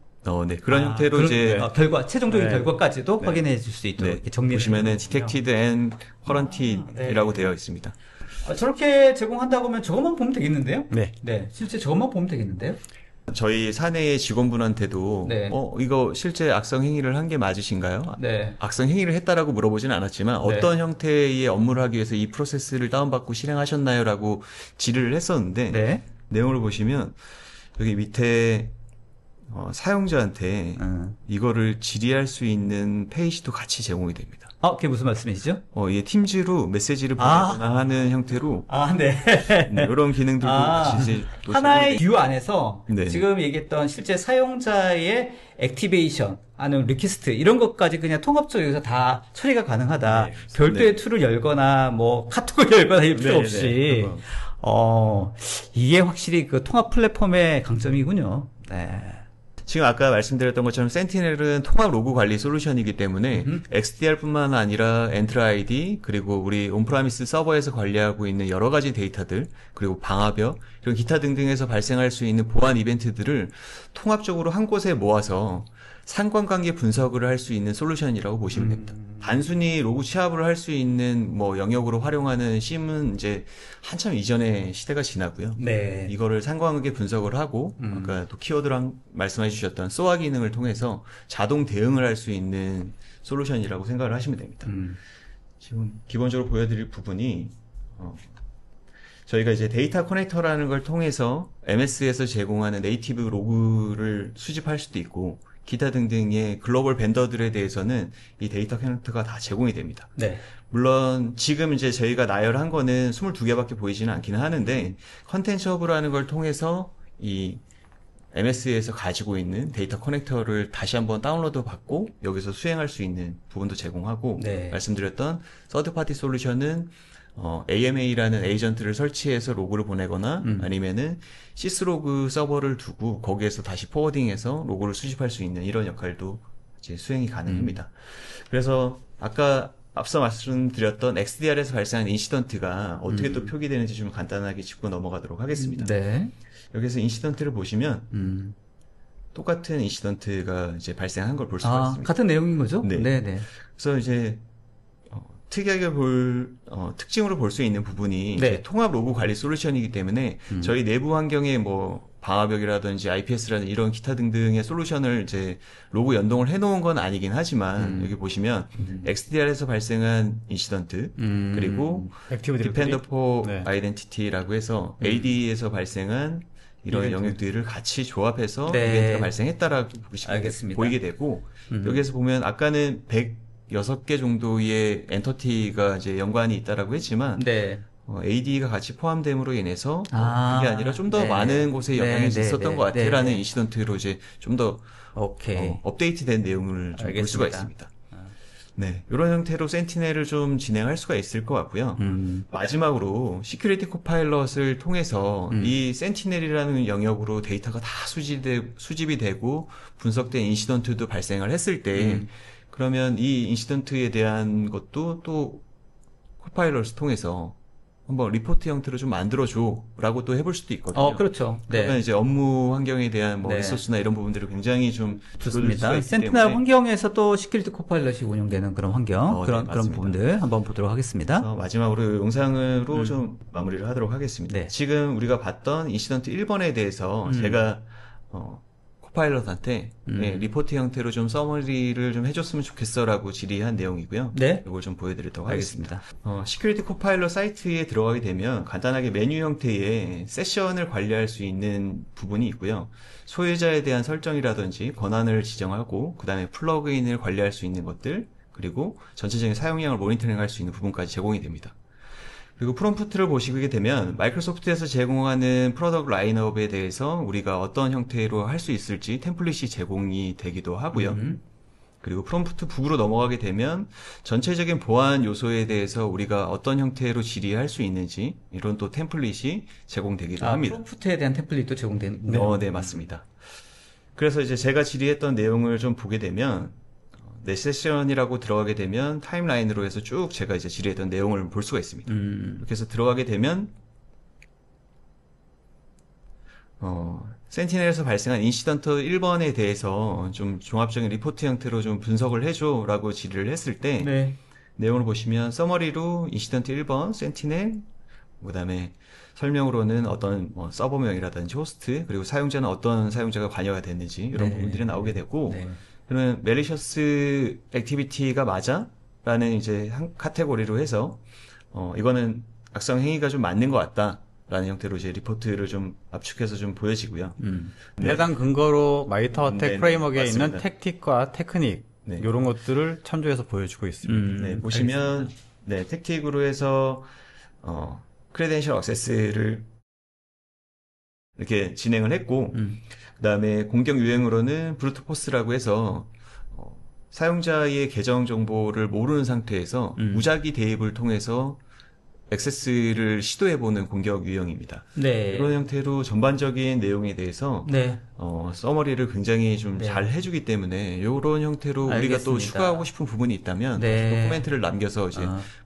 네. 그런 형태로 이제 최종적인 네. 결과까지도 확인해 줄 수 있도록 이렇게 정리를 보시면은 해놓은 거군요. detected and quarantined이라고 되어 있습니다. 저렇게 제공한다고 하면 저것만 보면 되겠는데요? 네. 네, 실제 저것만 보면 되겠는데요? 저희 사내의 직원분한테도 네. 이거 실제 악성 행위를 한 게 맞으신가요? 네. 악성 행위를 했다라고 물어보지는 않았지만 어떤 형태의 업무를 하기 위해서 이 프로세스를 다운받고 실행하셨나요? 라고 질의를 했었는데 네. 내용을 보시면 여기 밑에 사용자한테 이거를 질의할 수 있는 페이지도 같이 제공이 됩니다. 그게 무슨 말씀이시죠? 이 팀즈로 메시지를 보내거나 하는 형태로 네. 이런 기능들도 같이 이제 또 하나의 뷰 안에서 네. 지금 얘기했던 실제 사용자의 액티베이션, 아니면 리퀘스트 이런 것까지 그냥 통합적으로 여기서 다 처리가 가능하다. 네, 별도의 툴을 열거나 뭐 카톡을 열거나 이럴 필요 네, 없이. 이게 확실히 그 통합 플랫폼의 강점이군요. 네. 지금 아까 말씀드렸던 것처럼 센티넬은 통합 로그 관리 솔루션이기 때문에 XDR뿐만 아니라 엔트라 아이디 그리고 우리 온프라미스 서버에서 관리하고 있는 여러 가지 데이터들 그리고 방화벽 이런 기타 등등에서 발생할 수 있는 보안 이벤트들을 통합적으로 한 곳에 모아서 상관관계 분석을 할 수 있는 솔루션이라고 보시면 됩니다. 단순히 로그 취합을 할 수 있는 뭐 영역으로 활용하는 심은 이제 한참 이전의 시대가 지나고요. 네. 이거를 상관관계 분석을 하고 아까 또 키워드랑 말씀해 주셨던 SOA 기능을 통해서 자동 대응을 할 수 있는 솔루션이라고 생각을 하시면 됩니다. 지금 기본적으로 보여드릴 부분이 저희가 이제 데이터 커넥터라는 걸 통해서 MS에서 제공하는 네이티브 로그를 수집할 수도 있고 기타 등등의 글로벌 벤더들에 대해서는 이 데이터 커넥터가 다 제공이 됩니다. 네. 물론 지금 이제 저희가 나열한 거는 22개밖에 보이지는 않기는 하는데 컨텐츠 허브라는 걸 통해서 이 MS에서 가지고 있는 데이터 커넥터를 다시 한번 다운로드 받고 여기서 수행할 수 있는 부분도 제공하고 네. 말씀드렸던 서드 파티 솔루션은 AMA라는 에이전트를 설치해서 로그를 보내거나 아니면은 시스로그 서버를 두고 거기에서 다시 포워딩해서 로그를 수집할 수 있는 이런 역할도 이제 수행이 가능합니다. 그래서 아까 앞서 말씀드렸던 XDR에서 발생한 인시던트가 어떻게 또 표기되는지 좀 간단하게 짚고 넘어가도록 하겠습니다. 네. 여기서 인시던트를 보시면 똑같은 인시던트가 이제 발생한 걸 볼 수가 있습니다. 같은 내용인 거죠? 네. 네. 그래서 이제 특이하게 특징으로 볼 수 있는 부분이 네. 이제 통합 로그 관리 솔루션이기 때문에 저희 내부 환경에 뭐 방화벽이라든지 IPS라는 이런 기타 등등의 솔루션을 이제 로그 연동을 해놓은 건 아니긴 하지만 여기 보시면 XDR에서 발생한 인시던트 그리고 디펜더 포 네. 아이덴티티라고 해서 AD에서 발생한 이런 이벤트. 영역들을 같이 조합해서 네. 이벤트가 발생했다라고 알겠습니다. 보이게 되고 여기에서 보면 아까는 106개 정도의 엔터티가 이제 연관이 있다라고 했지만 네. AD가 같이 포함됨으로 인해서 그게 아니라 좀 더 네. 많은 곳에 영향이 네, 있었던 네, 것 같아라는 네. 인시던트로 이제 좀 더 오케이. 업데이트된 내용을 좀 볼 수가 알겠습니다. 있습니다. 네, 이런 형태로 센티넬을 좀 진행할 수가 있을 것 같고요. 마지막으로 시큐리티 코파일럿을 통해서 이 센티넬이라는 영역으로 데이터가 다 수집이 되고 분석된 인시던트도 발생을 했을 때 그러면 이 인시던트에 대한 것도 또 코파일럿을 통해서 한번 리포트 형태로 좀 만들어줘라고 또 해볼 수도 있거든요. 그렇죠. 그러면 네. 이제 업무 환경에 대한 뭐 네. 리소스나 이런 부분들을 굉장히 좀 좋습니다. 센티넬 환경에서 또 시큐리티 코파일럿이 운영되는 그런 환경, 네, 그런 맞습니다. 부분들 한번 보도록 하겠습니다. 마지막으로 영상으로 좀 마무리를 하도록 하겠습니다. 네. 지금 우리가 봤던 인시던트 1번에 대해서 제가 코파일럿한테 리포트 형태로 좀 서머리를 좀 해줬으면 좋겠어라고 질의한 내용이고요. 네. 이걸 좀 보여드리도록 알겠습니다. 하겠습니다. 시큐리티 코파일럿 사이트에 들어가게 되면 간단하게 메뉴 형태의 세션을 관리할 수 있는 부분이 있고요. 소유자에 대한 설정이라든지 권한을 지정하고 그 다음에 플러그인을 관리할 수 있는 것들 그리고 전체적인 사용량을 모니터링할 수 있는 부분까지 제공이 됩니다. 그리고 프롬프트를 보시게 되면 마이크로소프트에서 제공하는 프로덕트 라인업에 대해서 우리가 어떤 형태로 할 수 있을지 템플릿이 제공이 되기도 하고요. 그리고 프롬프트 북으로 넘어가게 되면 전체적인 보안 요소에 대해서 우리가 어떤 형태로 질의할 수 있는지 이런 또 템플릿이 제공되기도 합니다. 프롬프트에 대한 템플릿도 제공되는. 네, 맞습니다. 그래서 이제 제가 질의했던 내용을 좀 보게 되면 내 세션이라고 들어가게 되면 타임라인으로 해서 쭉 제가 이제 질의했던 내용을 볼 수가 있습니다. 이렇게 해서 들어가게 되면 센티넬에서 발생한 인시던트 1번에 대해서 좀 종합적인 리포트 형태로 좀 분석을 해줘라고 질의를 했을 때 네. 내용을 보시면 서머리로 인시던트 1번 센티넬 그다음에 설명으로는 어떤 서버명이라든지 호스트 그리고 사용자는 어떤 사용자가 관여가 됐는지 이런 부분들이 나오게 되고 네. 그러면 멜리셔스 액티비티가 맞아? 라는 이제 한 카테고리로 해서 이거는 악성 행위가 좀 맞는 것 같다 라는 형태로 이제 리포트를 좀 압축해서 좀 보여지고요. 네. 해당 근거로 마이터어택 네, 프레임워크에 맞습니다. 있는 택틱과 테크닉 네. 이런 것들을 참조해서 보여주고 있습니다. 네, 보시면 네, 택틱으로 해서 크레덴셜 액세스를 이렇게 진행을 했고 그다음에 공격 유형으로는 브루트 포스라고 해서 사용자의 계정 정보를 모르는 상태에서 무작위 대입을 통해서 액세스를 시도해보는 공격 유형입니다. 네. 이런 형태로 전반적인 내용에 대해서 네. 서머리를 굉장히 좀 네. 잘 해주기 때문에 이런 형태로 우리가 알겠습니다. 또 추가하고 싶은 부분이 있다면 네. 코멘트를 남겨서 이제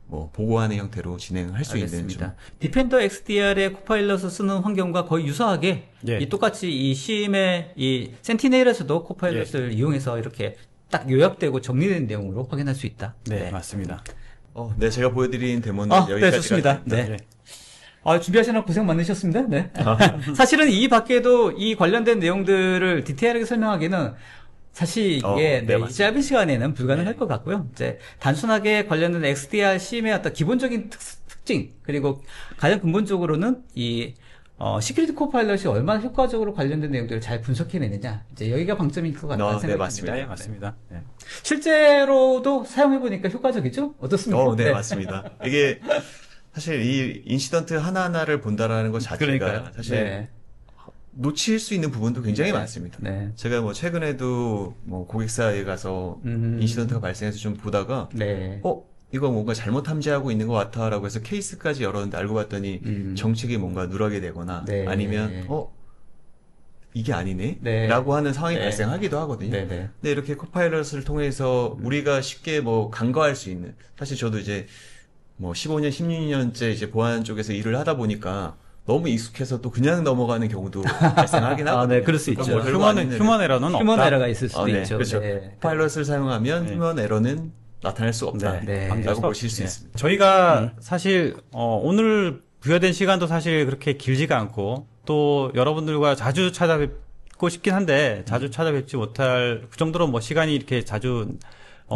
뭐 보고하는 형태로 진행할 수 있는 좀 알겠습니다. 디펜더 XDR의 코파일럿을 쓰는 환경과 거의 유사하게 예. 이 똑같이 이 CM의 이 센티넬에서도 코파일럿을 이용해서 이렇게 딱 요약되고 정리된 내용으로 확인할 수 있다. 네, 맞습니다. 네, 제가 보여드린 데모는 네, 여기까지가 좋습니다. 됩니다. 네. 준비하시느라 고생 많으셨습니다. 네. 사실은 이 밖에도 이 관련된 내용들을 디테일하게 설명하기는 사실 이게 네, 이 짧은 시간에는 불가능할 것 같고요. 이제 단순하게 관련된 XDR CM의 어떤 기본적인 특징 그리고 가장 근본적으로는 이 시큐리티 코파일럿이 얼마나 효과적으로 관련된 내용들을 잘 분석해내느냐 이제 여기가 방점일 것 같다는 네, 생각이 맞습니다. 듭니다. 맞습니다. 네. 실제로도 사용해보니까 효과적이죠? 어떻습니까? 네, 맞습니다. 이게 사실 이 인시던트 하나하나를 본다라는 것 자체가 그러니까요. 사실 네. 놓칠 수 있는 부분도 굉장히 많습니다. 네. 제가 뭐 최근에도 뭐 고객사에 가서 인시던트가 발생해서 좀 보다가 네. 이거 뭔가 잘못 탐지하고 있는 것 같아라고 해서 케이스까지 열었는데 알고 봤더니 정책이 뭔가 누락이 되거나 네. 아니면 이게 아니네? 네. 라고 하는 상황이 네. 발생하기도 하거든요. 네, 네. 근데 이렇게 코파일럿을 통해서 우리가 쉽게 뭐 간과할 수 있는, 사실 저도 이제 뭐 15년, 16년째 이제 보안 쪽에서 일을 하다 보니까 너무 익숙해서 또 그냥 넘어가는 경우도 발생하긴 하거든요. 네, 그럴 수 있죠. 뭐 별거 아닌 휴먼 에러는 없다. 휴먼 에러가 있을 수도 네, 있죠. 그렇죠. 네. 코파일럿을 사용하면 네. 휴먼 에러는 나타날 수 없다. 네. 라고 보실 수 있습니다. 저희가 사실 오늘 부여된 시간도 사실 그렇게 길지가 않고 또 여러분들과 자주 찾아뵙고 싶긴 한데 자주 찾아뵙지 못할 그 정도로 뭐 시간이 이렇게 자주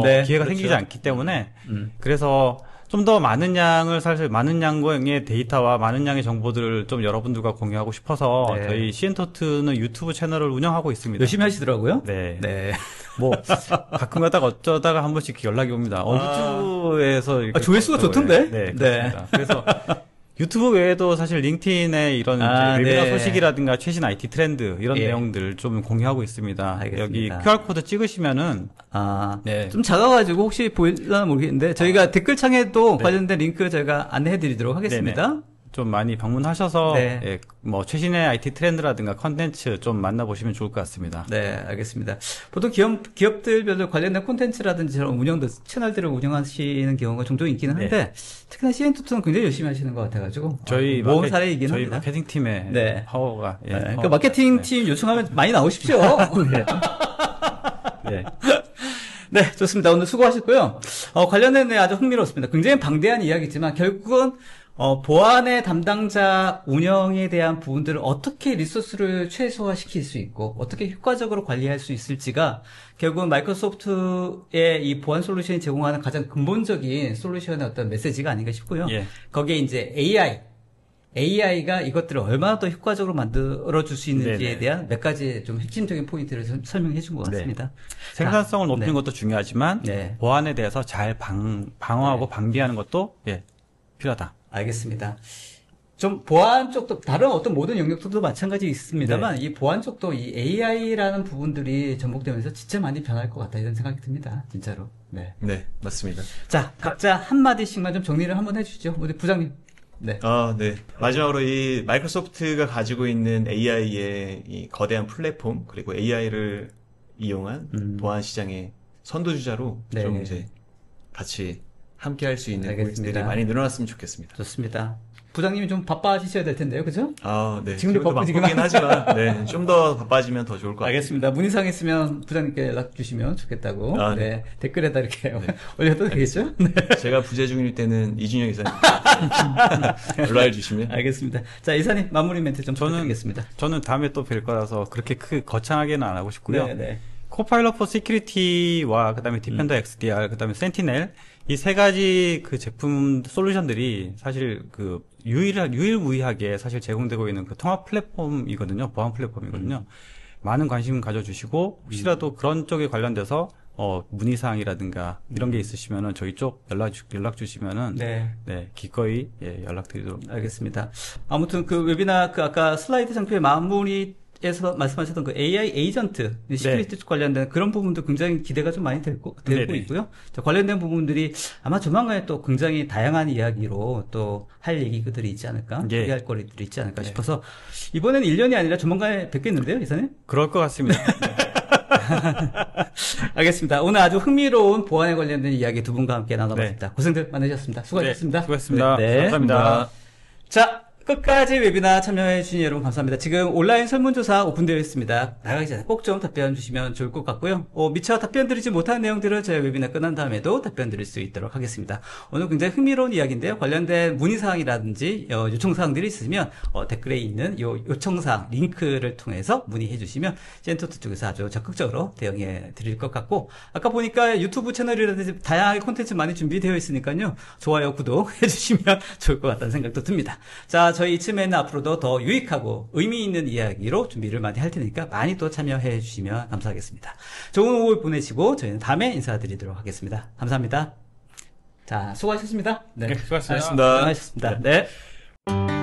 네, 기회가 그렇죠. 생기지 않기 때문에 그래서 좀 더 많은 양을 사실 많은 양의 데이터와 많은 양의 정보들을 좀 여러분들과 공유하고 싶어서 네. 저희 시엔토트는 유튜브 채널을 운영하고 있습니다. 열심히 하시더라고요. 네. 네. 뭐 가끔 가다가 어쩌다가 한 번씩 연락이 옵니다. 유튜브에서 이렇게 조회수가 좋던데? 네, 네. 그렇습니다. 그래서 유튜브 외에도 사실 링크인에 이런 이제 웨비나 네. 소식이라든가 최신 IT 트렌드 이런 예. 내용들 좀 공유하고 있습니다. 알겠습니다. 여기 QR 코드 찍으시면은 네. 좀 작아가지고 혹시 보일려나 모르겠는데 저희가 댓글창에도 관련된 링크 저희가 안내해드리도록 하겠습니다. 좀 많이 방문하셔서 네. 예, 뭐 최신의 IT 트렌드라든가 컨텐츠 좀 만나보시면 좋을 것 같습니다. 네, 알겠습니다. 보통 기업들별로 관련된 콘텐츠라든지 저런 채널들을 운영하시는 경우가 종종 있기는 한데, 특히나 CN토트는 굉장히 열심히 하시는 것 같아가지고. 저희 모험 사례이긴 저희 합니다. 마케팅 팀의 네. 파워가 네, 그러니까 마케팅 팀 요청하면 많이 나오십시오. 네. 네. 네, 좋습니다. 오늘 수고하셨고요. 관련된 내 아주 흥미롭습니다. 굉장히 방대한 이야기지만 결국은 보안의 담당자 운영에 대한 부분들을 어떻게 리소스를 최소화시킬 수 있고 어떻게 효과적으로 관리할 수 있을지가 결국은 마이크로소프트의 이 보안 솔루션이 제공하는 가장 근본적인 솔루션의 어떤 메시지가 아닌가 싶고요. 예. 거기에 이제 AI가 이것들을 얼마나 더 효과적으로 만들어줄 수 있는지에 네네. 대한 몇 가지 좀 핵심적인 포인트를 설명해 준 것 같습니다. 생산성을 높이는 네. 것도 중요하지만 네. 보안에 대해서 잘 방어하고 방비하는 것도 필요하다. 알겠습니다. 좀 보안 쪽도 다른 어떤 모든 영역들도 마찬가지 있습니다만 이 보안 쪽도 이 AI라는 부분들이 접목되면서 진짜 많이 변할 것 같다 이런 생각이 듭니다. 진짜로. 네. 네, 맞습니다. 자, 각자 한 마디씩만 좀 정리를 한번 해주시죠. 우리 부장님. 네. 네. 마지막으로 이 마이크로소프트가 가지고 있는 AI의 이 거대한 플랫폼, 그리고 AI를 이용한 보안 시장의 선도주자로 네. 좀 이제 같이 함께 할 수 있는 알겠습니다. 고객들이 많이 늘어났으면 좋겠습니다. 좋습니다. 부장님이 좀 바빠지셔야 될 텐데요. 그죠? 네. 지금도 바쁘시긴 바쁘긴 하지만, 네. 좀 더 바빠지면 더 좋을 것 같아요. 알겠습니다. 문의사항 있으면 부장님께 연락 주시면 좋겠다고. 네. 네. 댓글에다 이렇게 올려도 되겠죠? 네. 제가 부재중일 때는 이준영 이사님 연락을 주시면. 알겠습니다. 자, 이사님 마무리 멘트 좀 부탁드리겠습니다. 저는 다음에 또 뵐 거라서 그렇게 거창하게는 안 하고 싶고요. 네, 네. 코파일럿 포 시큐리티와 그다음에 디펜더 XDR, 그다음에 센티넬 이 세 가지 그 제품 솔루션들이 사실 그 유일무이하게 사실 제공되고 있는 그 통합 플랫폼이거든요. 보안 플랫폼이거든요. 많은 관심 가져주시고 혹시라도 그런 쪽에 관련돼서 문의사항이라든가 이런 게 있으시면은 저희 쪽 연락 주시면은 네. 기꺼이 연락드리도록 알겠습니다. 아무튼 그 웨비나 그 아까 슬라이드 장표의 마무리에서 말씀하셨던 그 AI 에이전트 시큐리티 쪽 관련된 그런 부분도 굉장히 기대가 좀 많이 되고 있고요. 관련된 부분들이 아마 조만간에 또 굉장히 다양한 이야기로 또 할 얘기들이 있지 않을까, 얘기할 거리들이 있지 않을까 싶어서 이번에는 1년이 아니라 조만간에 뵙겠는데요, 이사님? 그럴 것 같습니다. 알겠습니다. 오늘 아주 흥미로운 보안에 관련된 이야기 두 분과 함께 나눠봤습니다. 고생들 많으셨습니다. 수고하셨습니다. 수고하셨습니다. 감사합니다. 자, 끝까지 웨비나 참여해주신 여러분 감사합니다. 지금 온라인 설문조사 오픈되어 있습니다. 나가기 전에 꼭 좀 답변 주시면 좋을 것 같고요. 미처 답변 드리지 못한 내용들은 저희 웨비나 끝난 다음에도 답변 드릴 수 있도록 하겠습니다. 오늘 굉장히 흥미로운 이야기인데요. 관련된 문의사항이라든지 요청사항들이 있으면 댓글에 있는 요청사항 링크를 통해서 문의해 주시면 센터투 쪽에서 아주 적극적으로 대응해 드릴 것 같고, 아까 보니까 유튜브 채널이라든지 다양하게 콘텐츠 많이 준비되어 있으니까요. 좋아요, 구독 해주시면 좋을 것 같다는 생각도 듭니다. 자, 저희 이쯤에는 앞으로도 더 유익하고 의미 있는 이야기로 준비를 많이 할 테니까 많이 또 참여해 주시면 감사하겠습니다. 좋은 오후 보내시고 저희는 다음에 인사드리도록 하겠습니다. 감사합니다. 자, 수고하셨습니다. 네, 수고하셨습니다. 수고하셨습니다. 수고하셨습니다. 네.